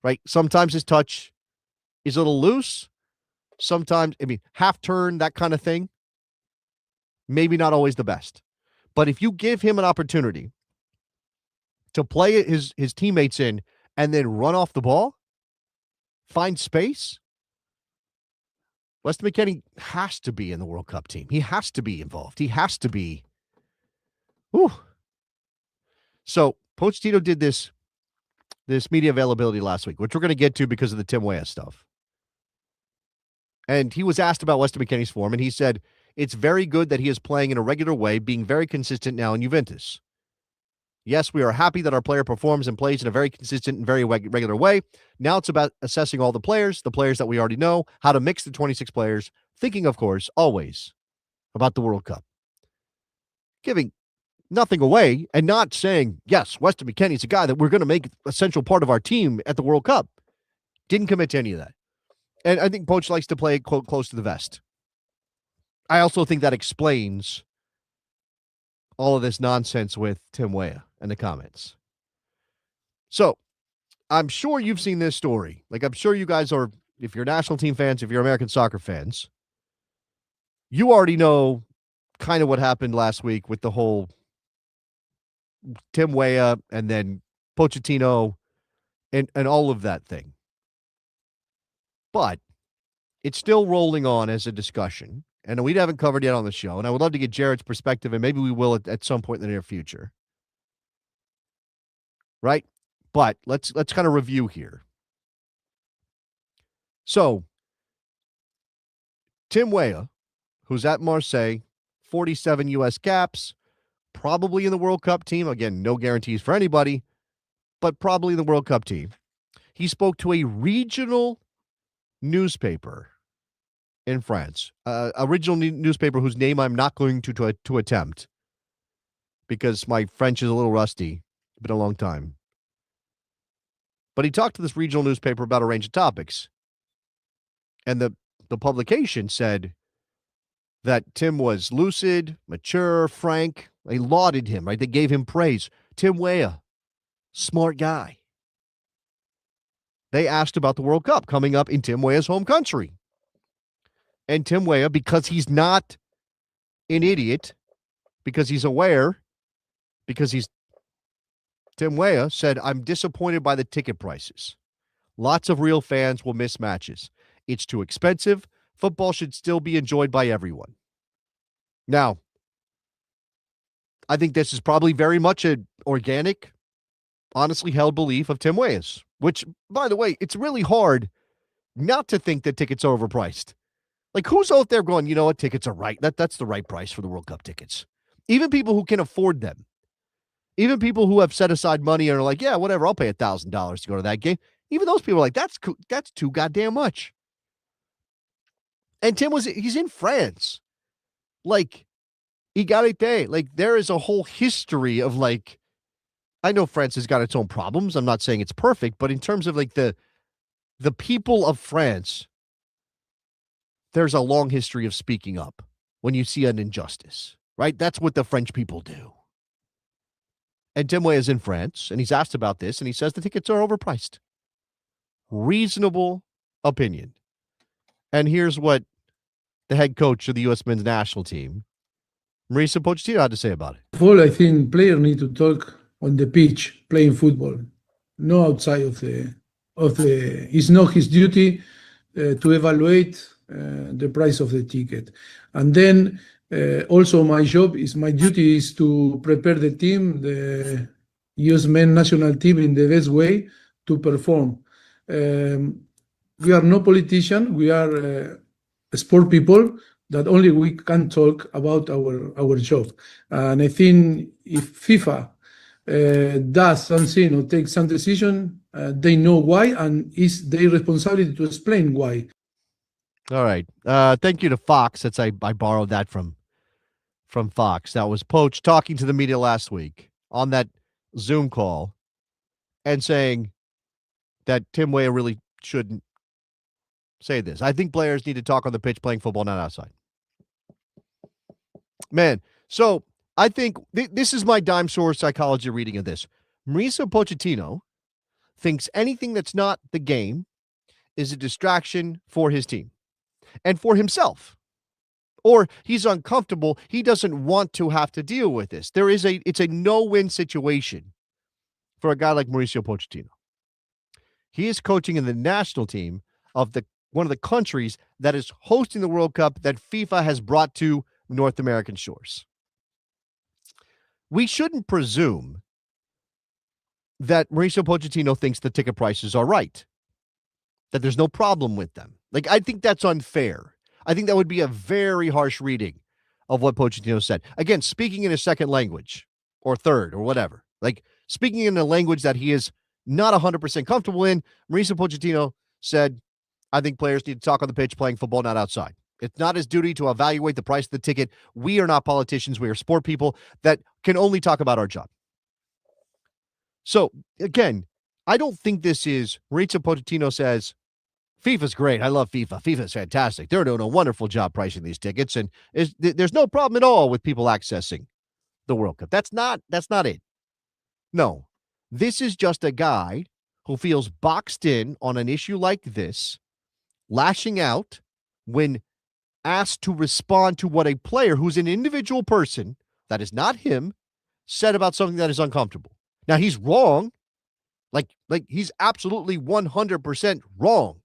right? Sometimes his touch is a little loose. Sometimes, half turn, that kind of thing. Maybe not always the best. But if you give him an opportunity to play his teammates in and then run off the ball, find space, Weston McKennie has to be in the World Cup team. He has to be involved. He has to be. Whew. So Pochettino did this media availability last week, which we're going to get to because of the Tim Weah stuff. And he was asked about Weston McKennie's form, and he said, it's very good that he is playing in a regular way, being very consistent now in Juventus. Yes, we are happy that our player performs and plays in a very consistent and very regular way. Now it's about assessing all the players that we already know, how to mix the 26 players, thinking, of course, always about the World Cup. Giving nothing away and not saying, yes, Weston McKennie's a guy that we're going to make a central part of our team at the World Cup. Didn't commit to any of that. And I think Poch likes to play close to the vest. I also think that explains all of this nonsense with Tim Weah and the comments. So I'm sure you've seen this story. Like, I'm sure you guys are, if you're national team fans, if you're American soccer fans, you already know kind of what happened last week with the whole Tim Weah and then Pochettino and all of that thing. But it's still rolling on as a discussion. And we haven't covered yet on the show. And I would love to get Jared's perspective, and maybe we will at some point in the near future. Right? But let's kind of review here. So, Tim Weah, who's at Marseille, 47 U.S. caps, probably in the World Cup team. Again, no guarantees for anybody, but probably in the World Cup team. He spoke to a regional newspaper in France, a regional newspaper whose name I'm not going to attempt because my French is a little rusty. It's been a long time. But he talked to this regional newspaper about a range of topics. And the publication said that Tim was lucid, mature, frank. They lauded him, right? They gave him praise. Tim Weah, smart guy. They asked about the World Cup coming up in Tim Weah's home country. And Tim Weah, because he's not an idiot, because he's aware, Tim Weah said, I'm disappointed by the ticket prices. Lots of real fans will miss matches. It's too expensive. Football should still be enjoyed by everyone. Now, I think this is probably very much an organic, honestly held belief of Tim Weah's, which, by the way, it's really hard not to think that tickets are overpriced. Like, who's out there going, you know what, tickets are right. That's the right price for the World Cup tickets. Even people who can afford them. Even people who have set aside money and are like, yeah, whatever, I'll pay $1,000 to go to that game. Even those people are like, that's too goddamn much. And he's in France. Like, égalité. Like, there is a whole history of, like, I know France has got its own problems. I'm not saying it's perfect, but in terms of, like, the people of France, there's a long history of speaking up when you see an injustice, right? That's what the French people do. And Tim Weah is in France, and he's asked about this, and he says the tickets are overpriced. Reasonable opinion. And here's what the head coach of the U.S. men's national team, Mauricio Pochettino, had to say about it. First of all, I think players need to talk on the pitch, playing football, no outside of the. It's not his duty to evaluate the price of the ticket. And then also my duty is to prepare the team, the U.S. men's national team, in the best way to perform. We are no politician. We are sport people that only we can talk about our job. And I think if FIFA does something or takes some decision, they know why, and it's their responsibility to explain why. All right. Thank you to Fox. I borrowed that from Fox. That was Poch talking to the media last week on that Zoom call and saying that Tim Weah really shouldn't say this. I think players need to talk on the pitch playing football, not outside. Man, so I think this is my dime store psychology reading of this. Mauricio Pochettino thinks anything that's not the game is a distraction for his team and for himself. Or he's uncomfortable. He doesn't want to have to deal with this. It's a no-win situation for a guy like Mauricio Pochettino. He is coaching in the national team of one of the countries that is hosting the World Cup that FIFA has brought to North American shores. We shouldn't presume that Mauricio Pochettino thinks the ticket prices are right, that there's no problem with them. Like, I think that's unfair. I think that would be a very harsh reading of what Pochettino said. Again, speaking in a second language or third or whatever, like speaking in a language that he is not 100% comfortable in, Mauricio Pochettino said, I think players need to talk on the pitch playing football, not outside. It's not his duty to evaluate the price of the ticket. We are not politicians. We are sport people that can only talk about our job. So, again, I don't think this is Mauricio Pochettino says, FIFA's great. I love FIFA. FIFA's fantastic. They're doing a wonderful job pricing these tickets, and there's no problem at all with people accessing the World Cup. That's not it. No, this is just a guy who feels boxed in on an issue like this, lashing out when asked to respond to what a player who's an individual person, that is not him, said about something that is uncomfortable. Now, he's wrong. Like he's absolutely 100% wrong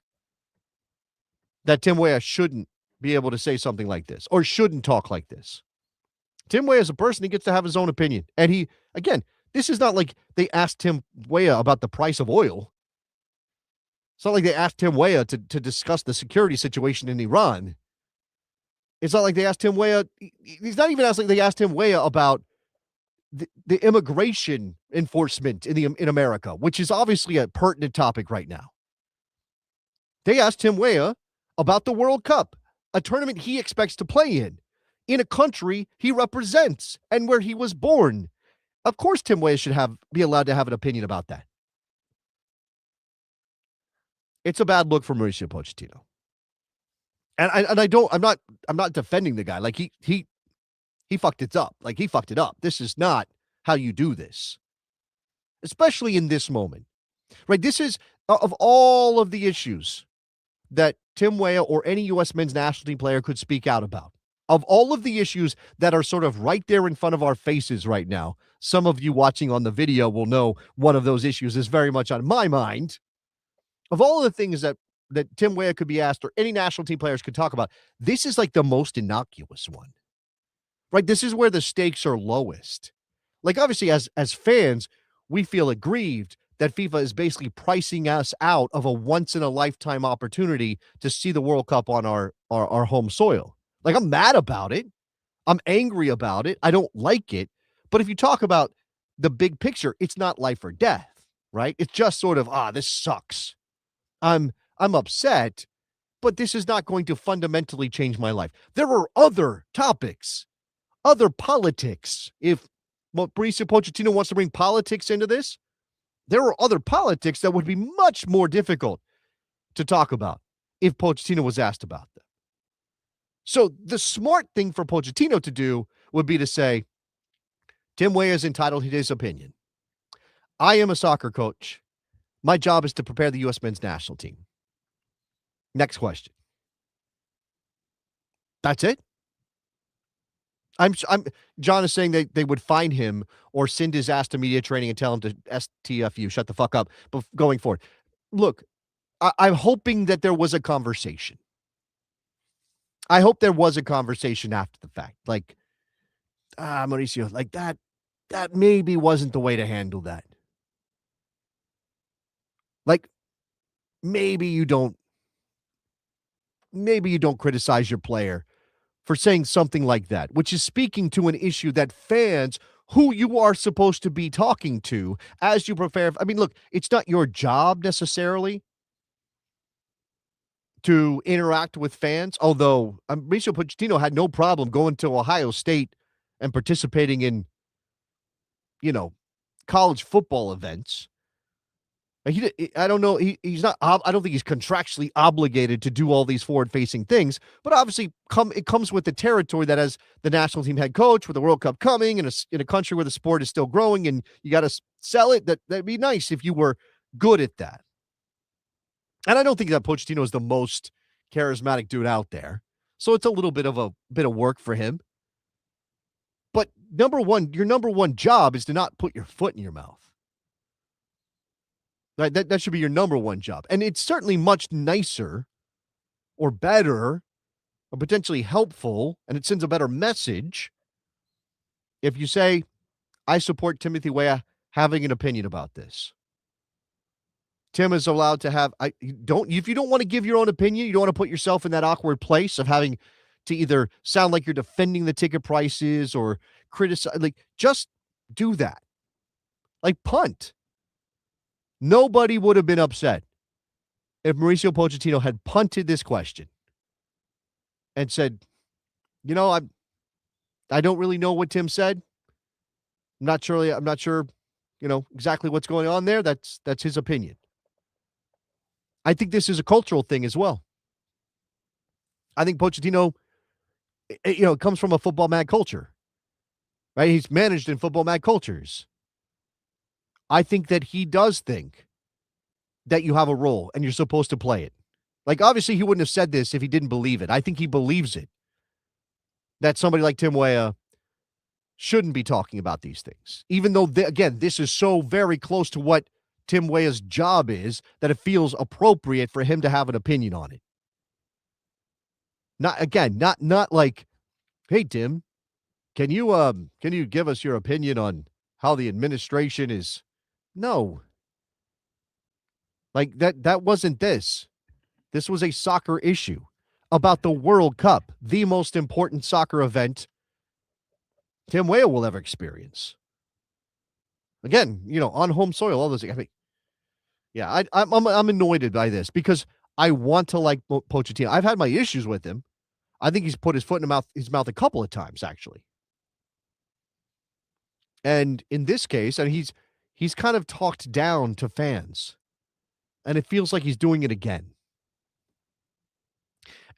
that Tim Weah shouldn't be able to say something like this or shouldn't talk like this. Tim Weah is a person, he gets to have his own opinion. And this is not like they asked Tim Weah about the price of oil. It's not like they asked Tim Weah to discuss the security situation in Iran. It's not like they asked Tim Weah. He's not even asking. They asked Tim Weah about the immigration enforcement in America, which is obviously a pertinent topic right now. They asked Tim Weah about the World Cup, a tournament he expects to play in a country he represents and where he was born. Of course, Tim Weah should be allowed to have an opinion about that. It's a bad look for Mauricio Pochettino. And I'm not defending the guy. Like he fucked it up. Like he fucked it up. This is not how you do this. Especially in this moment. Right? This is of all of the issues that Tim Weah or any U.S. men's national team player could speak out about. Of all of the issues that are sort of right there in front of our faces right now, some of you watching on the video will know one of those issues is very much on my mind. Of all of the things that Tim Weah could be asked or any national team players could talk about, this is like the most innocuous one. Right? This is where the stakes are lowest. Like, obviously, as fans, we feel aggrieved that FIFA is basically pricing us out of a once-in-a-lifetime opportunity to see the World Cup on our home soil. Like, I'm mad about it. I'm angry about it. I don't like it. But if you talk about the big picture, it's not life or death, right? It's just sort of, this sucks. I'm upset, but this is not going to fundamentally change my life. There are other topics, other politics. If Mauricio Pochettino wants to bring politics into this, there are other politics that would be much more difficult to talk about if Pochettino was asked about them. So the smart thing for Pochettino to do would be to say, Tim Weah is entitled to his opinion. I am a soccer coach. My job is to prepare the U.S. men's national team. Next question. That's it? John is saying they would fine him or send his ass to media training and tell him to STFU, shut the fuck up, but going forward. Look, I'm hoping that there was a conversation. I hope there was a conversation after the fact. Like, Mauricio, like that maybe wasn't the way to handle that. Like, maybe you don't criticize your player for saying something like that, which is speaking to an issue that fans who you are supposed to be talking to as you prepare. I mean, look, it's not your job necessarily to interact with fans, although Mauricio Pochettino had no problem going to Ohio State and participating in college football events. I don't know. He's not. I don't think he's contractually obligated to do all these forward-facing things. But obviously, it comes with the territory that as the national team head coach, with the World Cup coming, in a country where the sport is still growing, and you got to sell it. That'd be nice if you were good at that. And I don't think that Pochettino is the most charismatic dude out there, so it's a little bit of work for him. But your number one job is to not put your foot in your mouth. Right? That should be your number one job. And it's certainly much nicer or better or potentially helpful, and it sends a better message if you say, I support Timothy Weah having an opinion about this. Tim is allowed to have, if you don't want to give your own opinion, you don't want to put yourself in that awkward place of having to either sound like you're defending the ticket prices or criticize, just do that. Punt. Nobody would have been upset if Mauricio Pochettino had punted this question and said, I don't really know what Tim said. I'm not sure, exactly what's going on there. That's his opinion. I think this is a cultural thing as well. I think Pochettino, comes from a football mad culture, right? He's managed in football mad cultures. I think that he does think that you have a role and you're supposed to play it. Obviously, he wouldn't have said this if he didn't believe it. I think he believes it. That somebody like Tim Weah shouldn't be talking about these things. Even though, again, this is so very close to what Tim Weah's job is that it feels appropriate for him to have an opinion on it. Not like, hey, Tim, can you give us your opinion on how the administration is? No. That wasn't this. This was a soccer issue about the World Cup, the most important soccer event Tim Weah will ever experience. Again, on home soil, all those things. I'm annoyed by this because I want to like Pochettino. I've had my issues with him. I think he's put his foot in his mouth a couple of times, actually. And in this case, and he's kind of talked down to fans. And it feels like he's doing it again.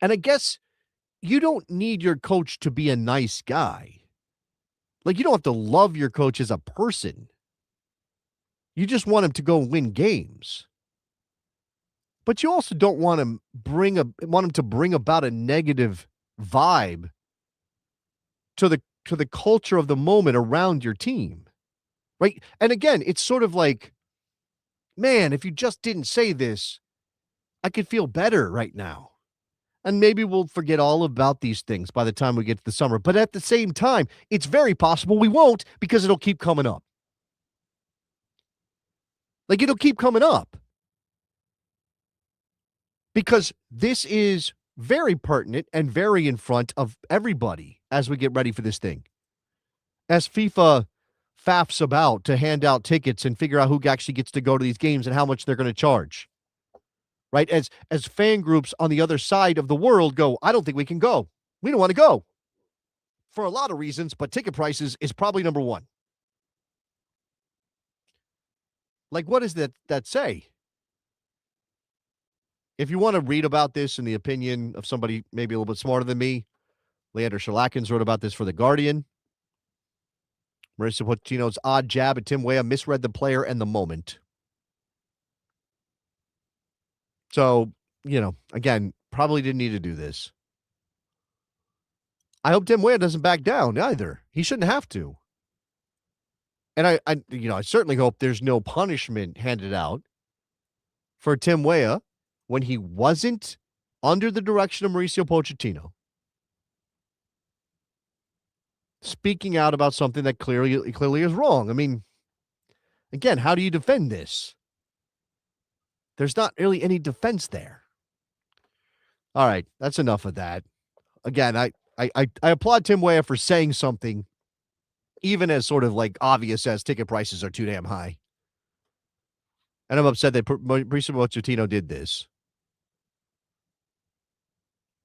And I guess you don't need your coach to be a nice guy. You don't have to love your coach as a person. You just want him to go win games. But you also don't want him to bring about a negative vibe to the culture of the moment around your team. Right? And again, it's sort of like, man, if you just didn't say this, I could feel better right now. And maybe we'll forget all about these things by the time we get to the summer. But at the same time, it's very possible we won't because it'll keep coming up. It'll keep coming up. Because this is very pertinent and very in front of everybody as we get ready for this thing. As FIFA faffs about to hand out tickets and figure out who actually gets to go to these games and how much they're going to charge. Right? As fan groups on the other side of the world go, I don't think we can go. We don't want to go. For a lot of reasons, but ticket prices is probably number one. What does that say? If you want to read about this in the opinion of somebody maybe a little bit smarter than me, Leander Shalakins wrote about this for The Guardian. Mauricio Pochettino's odd jab at Tim Weah misread the player and the moment. So, again, probably didn't need to do this. I hope Tim Weah doesn't back down either. He shouldn't have to. And I certainly hope there's no punishment handed out for Tim Weah when he wasn't under the direction of Mauricio Pochettino speaking out about something that clearly is wrong. I mean, again, how do you defend this? There's not really any defense there. All right, that's enough of that. Again, I applaud Tim Weah for saying something, even as sort of obvious as ticket prices are too damn high. And I'm upset that Mauricio Pochettino did this.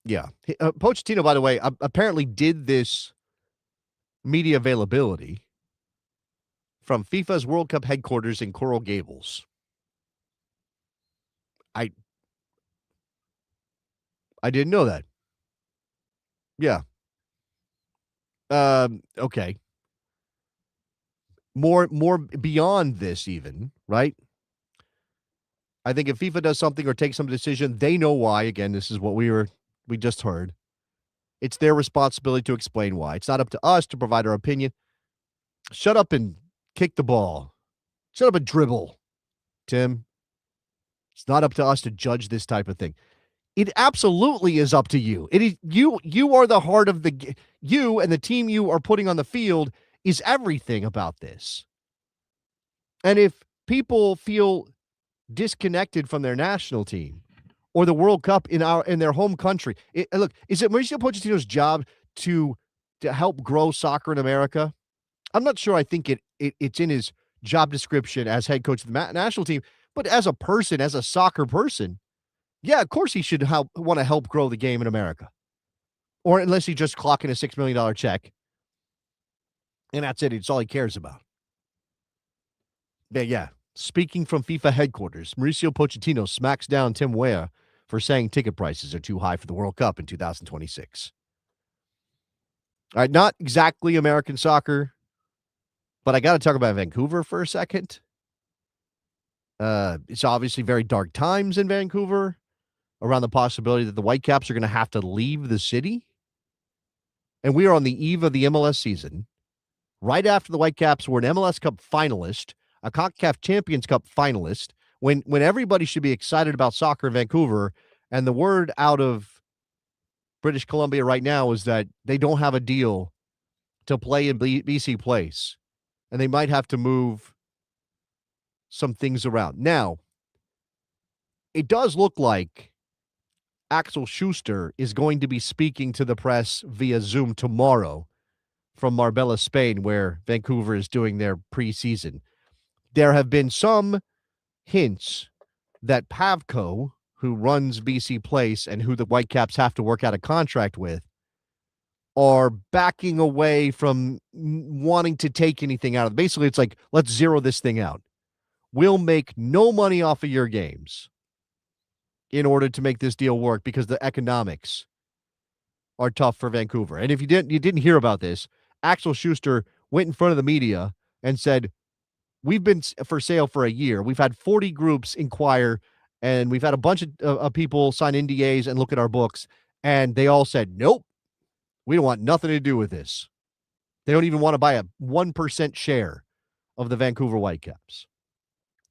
Yeah. Pochettino, by the way, apparently did this media availability from FIFA's World Cup headquarters in Coral Gables. I didn't know that. Yeah. Okay. More beyond this even, right? I think if FIFA does something or takes some decision, they know why. Again, this is what we just heard. It's their responsibility to explain why. It's not up to us to provide our opinion. Shut up and kick the ball. Shut up and dribble, Tim. It's not up to us to judge this type of thing. It absolutely is up to you. It is you are the heart of the you and the team you are putting on the field is everything about this. And if people feel disconnected from their national team or the World Cup in their home country, look, is it Mauricio Pochettino's job to help grow soccer in America? I'm not sure. I think it's in his job description as head coach of the national team, but as a person, as a soccer person, yeah, of course he should want to help grow the game in America. Or unless he's just clocking a $6 million check. And that's it. It's all he cares about. Yeah. Speaking from FIFA headquarters, Mauricio Pochettino smacks down Tim Weah for saying ticket prices are too high for the World Cup in 2026. All right, not exactly American soccer, but I got to talk about Vancouver for a second. It's obviously very dark times in Vancouver around the possibility that the Whitecaps are going to have to leave the city. And we are on the eve of the MLS season, right after the Whitecaps were an MLS Cup finalist, a CONCACAF Champions Cup finalist, when everybody should be excited about soccer in Vancouver. And the word out of British Columbia right now is that they don't have a deal to play in BC Place, and they might have to move some things around. Now, it does look like Axel Schuster is going to be speaking to the press via Zoom tomorrow from Marbella, Spain, where Vancouver is doing their preseason. There have been some hints that Pavco, who runs BC Place and who the Whitecaps have to work out a contract with, are backing away from wanting to take anything out of it. Basically, it's like, let's zero this thing out. We'll make no money off of your games in order to make this deal work because the economics are tough for Vancouver. And if you didn't hear about this, Axel Schuster went in front of the media and said, we've been for sale for a year. We've had 40 groups inquire, and we've had a bunch of people sign NDAs and look at our books, and they all said, nope, we don't want nothing to do with this. They don't even want to buy a 1% share of the Vancouver Whitecaps.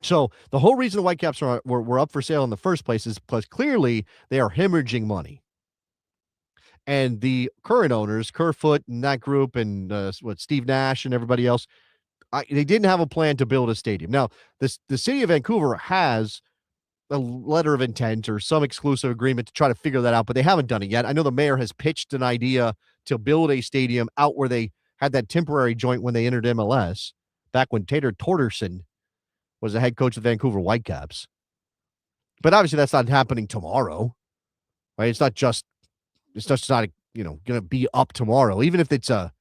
So the whole reason the Whitecaps were up for sale in the first place is because clearly they are hemorrhaging money. And the current owners, Kerfoot and that group, and Steve Nash and everybody else, they didn't have a plan to build a stadium. Now, the city of Vancouver has a letter of intent or some exclusive agreement to try to figure that out, but they haven't done it yet. I know the mayor has pitched an idea to build a stadium out where they had that temporary joint when they entered MLS, back when Tater Torderson was the head coach of the Vancouver Whitecaps. But obviously that's not happening tomorrow, right? It's just not, going to be up tomorrow. Even if it's a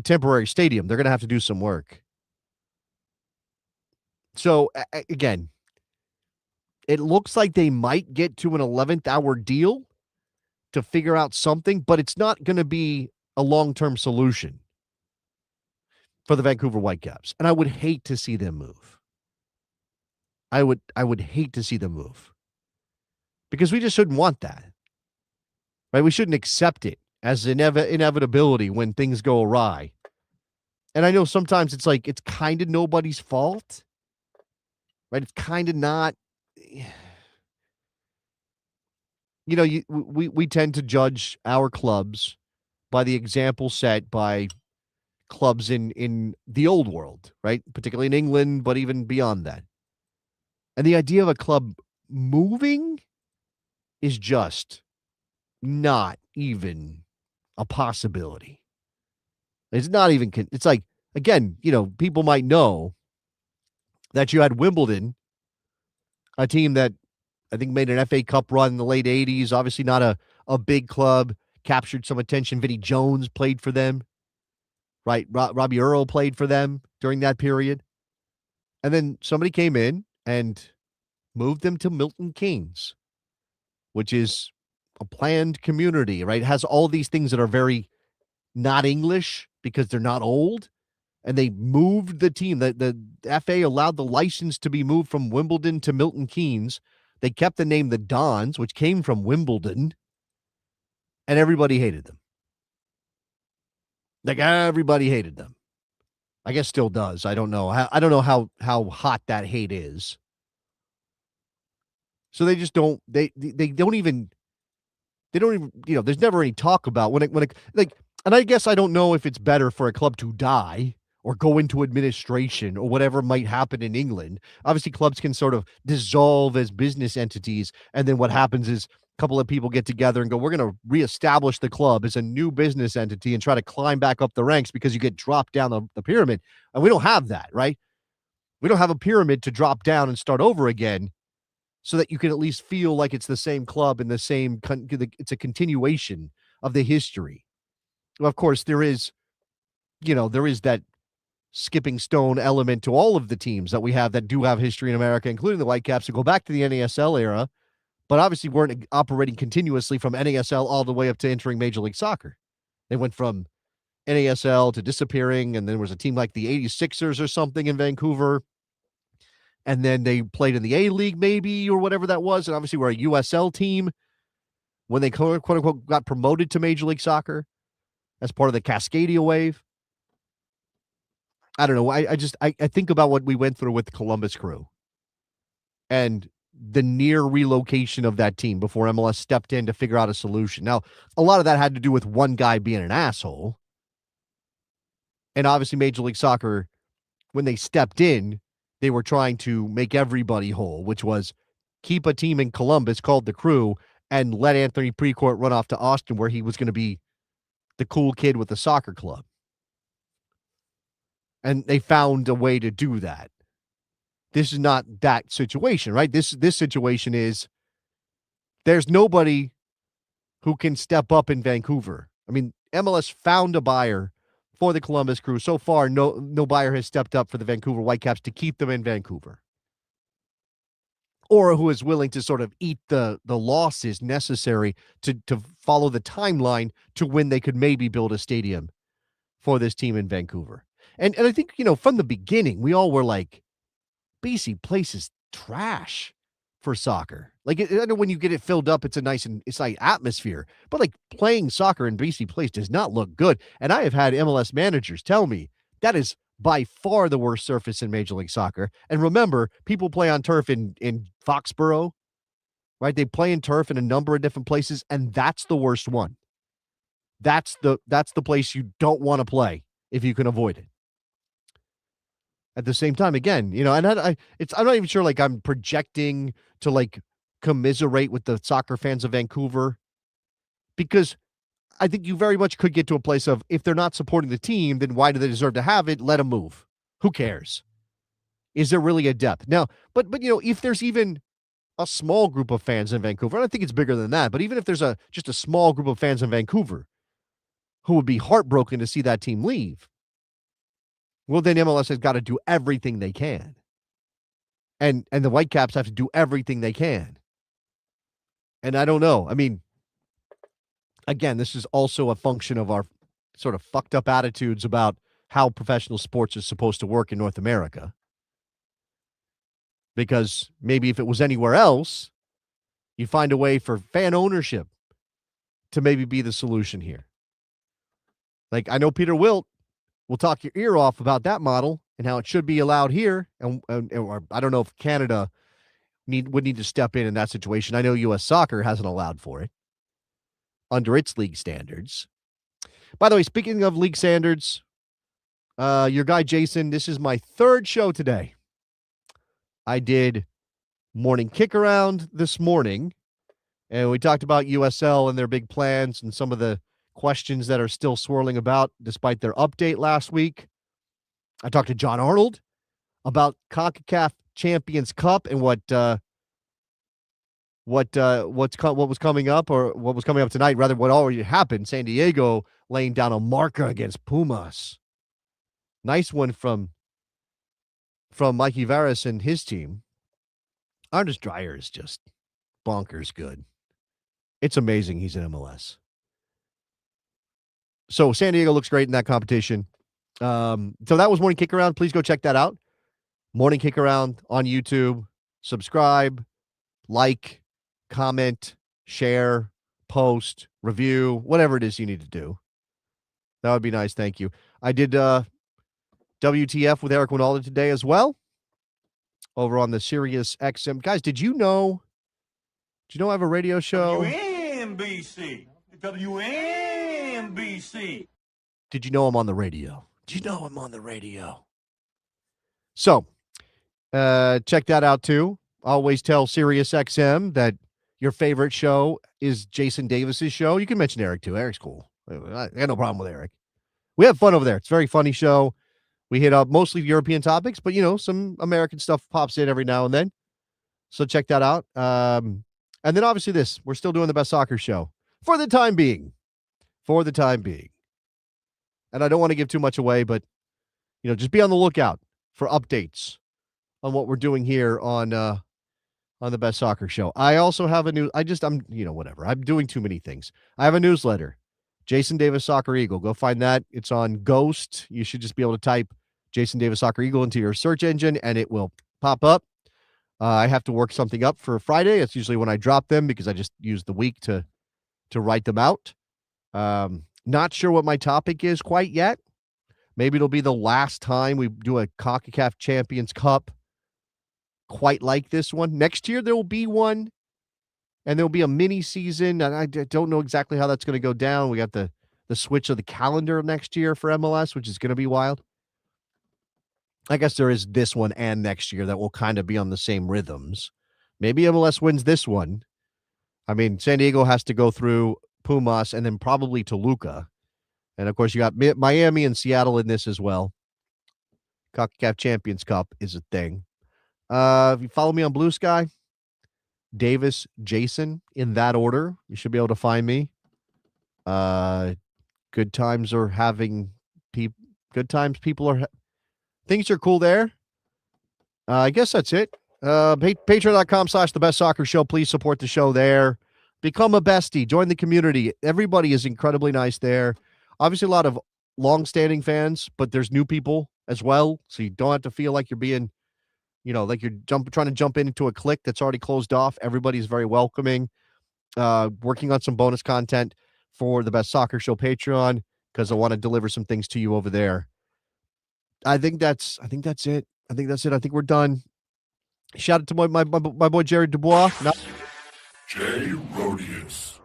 temporary stadium, they're going to have to do some work. So again, it looks like they might get to an 11th hour deal to figure out something, but it's not going to be a long-term solution for the Vancouver Whitecaps. And I would hate to see them move. I would hate to see them move because we just shouldn't want that, right? We shouldn't accept it as inevitability when things go awry. And I know sometimes it's like, it's kind of nobody's fault, right? It's kind of not, we tend to judge our clubs by the example set by clubs in the old world, right? Particularly in England, but even beyond that. And the idea of a club moving is just not even a possibility. It's not even, it's like, again, people might know that you had Wimbledon, a team that I think made an FA Cup run in the late 80s, obviously not a big club, captured some attention. Vinnie Jones played for them. right? Robbie Earl played for them during that period. And then somebody came in and moved them to Milton Keynes, which is a planned community, right? It has all these things that are very not English because they're not old. And they moved the team. The FA allowed the license to be moved from Wimbledon to Milton Keynes. They kept the name the Dons, which came from Wimbledon, and everybody hated them. Like, everybody hated them. I guess still does. I don't know. I don't know how hot that hate is. So they just don't. They don't even. They don't even. There's never any talk about when it like. And I guess I don't know if it's better for a club to die or go into administration or whatever might happen in England. Obviously, clubs can sort of dissolve as business entities. And then what happens is a couple of people get together and go, we're going to reestablish the club as a new business entity and try to climb back up the ranks because you get dropped down the pyramid. And we don't have that, right? We don't have a pyramid to drop down and start over again so that you can at least feel like it's the same club and the same, it's a continuation of the history. Well, of course, there is that skipping stone element to all of the teams that we have that do have history in America, including the Whitecaps, who go back to the NASL era, but obviously weren't operating continuously from NASL all the way up to entering Major League Soccer. They went from NASL to disappearing, and then there was a team like the 86ers or something in Vancouver, and then they played in the A-League maybe or whatever that was, and obviously we're a USL team when they quote-unquote got promoted to Major League Soccer as part of the Cascadia wave. I don't know. I think about what we went through with the Columbus Crew and the near relocation of that team before MLS stepped in to figure out a solution. Now, a lot of that had to do with one guy being an asshole. And obviously Major League Soccer, when they stepped in, they were trying to make everybody whole, which was keep a team in Columbus called the Crew and let Anthony Precourt run off to Austin where he was going to be the cool kid with the soccer club. And they found a way to do that. This is not that situation, right? This situation is there's nobody who can step up in Vancouver. I mean, MLS found a buyer for the Columbus Crew. So far, no buyer has stepped up for the Vancouver Whitecaps to keep them in Vancouver, or who is willing to sort of eat the losses necessary to follow the timeline to when they could maybe build a stadium for this team in Vancouver. And I think, from the beginning, we all were like, BC Place is trash for soccer. Like, I know when you get it filled up, it's a nice atmosphere. But, like, playing soccer in BC Place does not look good. And I have had MLS managers tell me that is by far the worst surface in Major League Soccer. And remember, people play on turf in Foxborough, right? They play in turf in a number of different places, and that's the worst one. That's the place you don't want to play if you can avoid it. At the same time, again, and I'm not even sure, like, I'm projecting to, like, commiserate with the soccer fans of Vancouver, because I think you very much could get to a place of, if they're not supporting the team, then why do they deserve to have it? Let them move. Who cares? Is there really a depth? Now, but if there's even a small group of fans in Vancouver, and I think it's bigger than that, but even if there's just a small group of fans in Vancouver who would be heartbroken to see that team leave, well, then MLS has got to do everything they can. And the Whitecaps have to do everything they can. And I don't know. I mean, again, this is also a function of our sort of fucked up attitudes about how professional sports is supposed to work in North America. Because maybe if it was anywhere else, you find a way for fan ownership to maybe be the solution here. Like, I know Peter Wilt will talk your ear off about that model and how it should be allowed here. And or I don't know if Canada would need to step in that situation. I know U.S. Soccer hasn't allowed for it under its league standards. By the way, speaking of league standards, your guy Jason, this is my third show today. I did morning kick around this morning, and we talked about USL and their big plans and some of the questions that are still swirling about despite their update last week. I talked to John Arnold about CONCACAF Champions Cup and what was coming up, or what was coming up tonight, rather what already happened. San Diego laying down a marker against Pumas. Nice one from Mikey Varys and his team. Anders Dreyer is just bonkers good. It's amazing he's in MLS. So San Diego looks great in that competition. So that was Morning Kick Around. Please go check that out. Morning Kick Around on YouTube. Subscribe, like, comment, share, post, review, whatever it is you need to do. That would be nice. Thank you. I did WTF with Eric Winalda today as well over on the Sirius XM. Guys, did you know I have a radio show? WNBC. WNBC. Did you know I'm on the radio? Did you know I'm on the radio? So, check that out too. Always tell Sirius XM that your favorite show is Jason Davis's show. You can mention Eric too. Eric's cool. I got no problem with Eric. We have fun over there. It's a very funny show. We hit up mostly European topics, but some American stuff pops in every now and then. So check that out. And then obviously this, we're still doing the Best Soccer Show for the time being. And I don't want to give too much away, but just be on the lookout for updates on what we're doing here on the Best Soccer Show. I also have I'm whatever. I'm doing too many things. I have a newsletter, Jason Davis Soccer Eagle. Go find that. It's on Ghost. You should just be able to type Jason Davis Soccer Eagle into your search engine and it will pop up. I have to work something up for Friday. It's usually when I drop them because I just use the week to write them out. Not sure what my topic is quite yet. Maybe it'll be the last time we do a CONCACAF Champions Cup quite like this one. Next year there will be one, and there'll be a mini season, and I don't know exactly how that's going to go down. We got the switch of the calendar next year for MLS, which is going to be wild. I guess there is this one and next year that will kind of be on the same rhythms. Maybe MLS wins this one. I mean, San Diego has to go through Pumas and then probably Toluca. And, of course, you got Miami and Seattle in this as well. CONCACAF Champions Cup is a thing. If you follow me on Blue Sky, Davis, Jason, in that order, you should be able to find me. Good times are having good times. People are things are cool there. I guess that's it. Patreon.com/The Best Soccer Show. Please support the show there. Become a bestie. Join the community. Everybody is incredibly nice there. Obviously, a lot of long-standing fans, but there's new people as well. So you don't have to feel like you're being, like you're trying to jump into a clique that's already closed off. Everybody's very welcoming. Working on some bonus content for the Best Soccer Show Patreon because I want to deliver some things to you over there. I think that's it. I think we're done. Shout out to my boy Jared Dubois. Jay Rodius.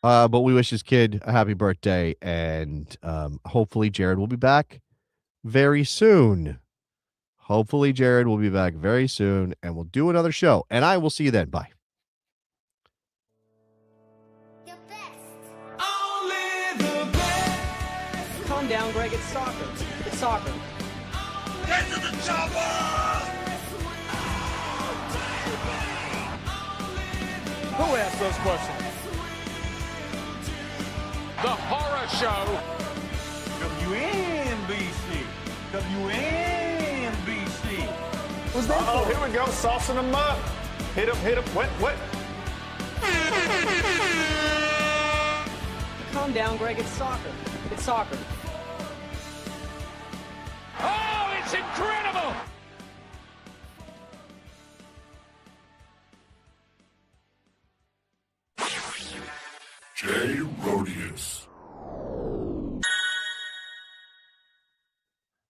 But we wish his kid a happy birthday, and hopefully Jared will be back very soon. And we'll do another show, and I will see you then. Bye. Calm down, Greg. It's soccer. It's soccer. Get to the chopper! Who asked those questions? The Horror Show. WNBC. WNBC. What's that for? Here we go. Saucing them up. Hit him. What? Calm down, Greg. It's soccer. It's soccer. Oh, it's incredible! Jay Rodius.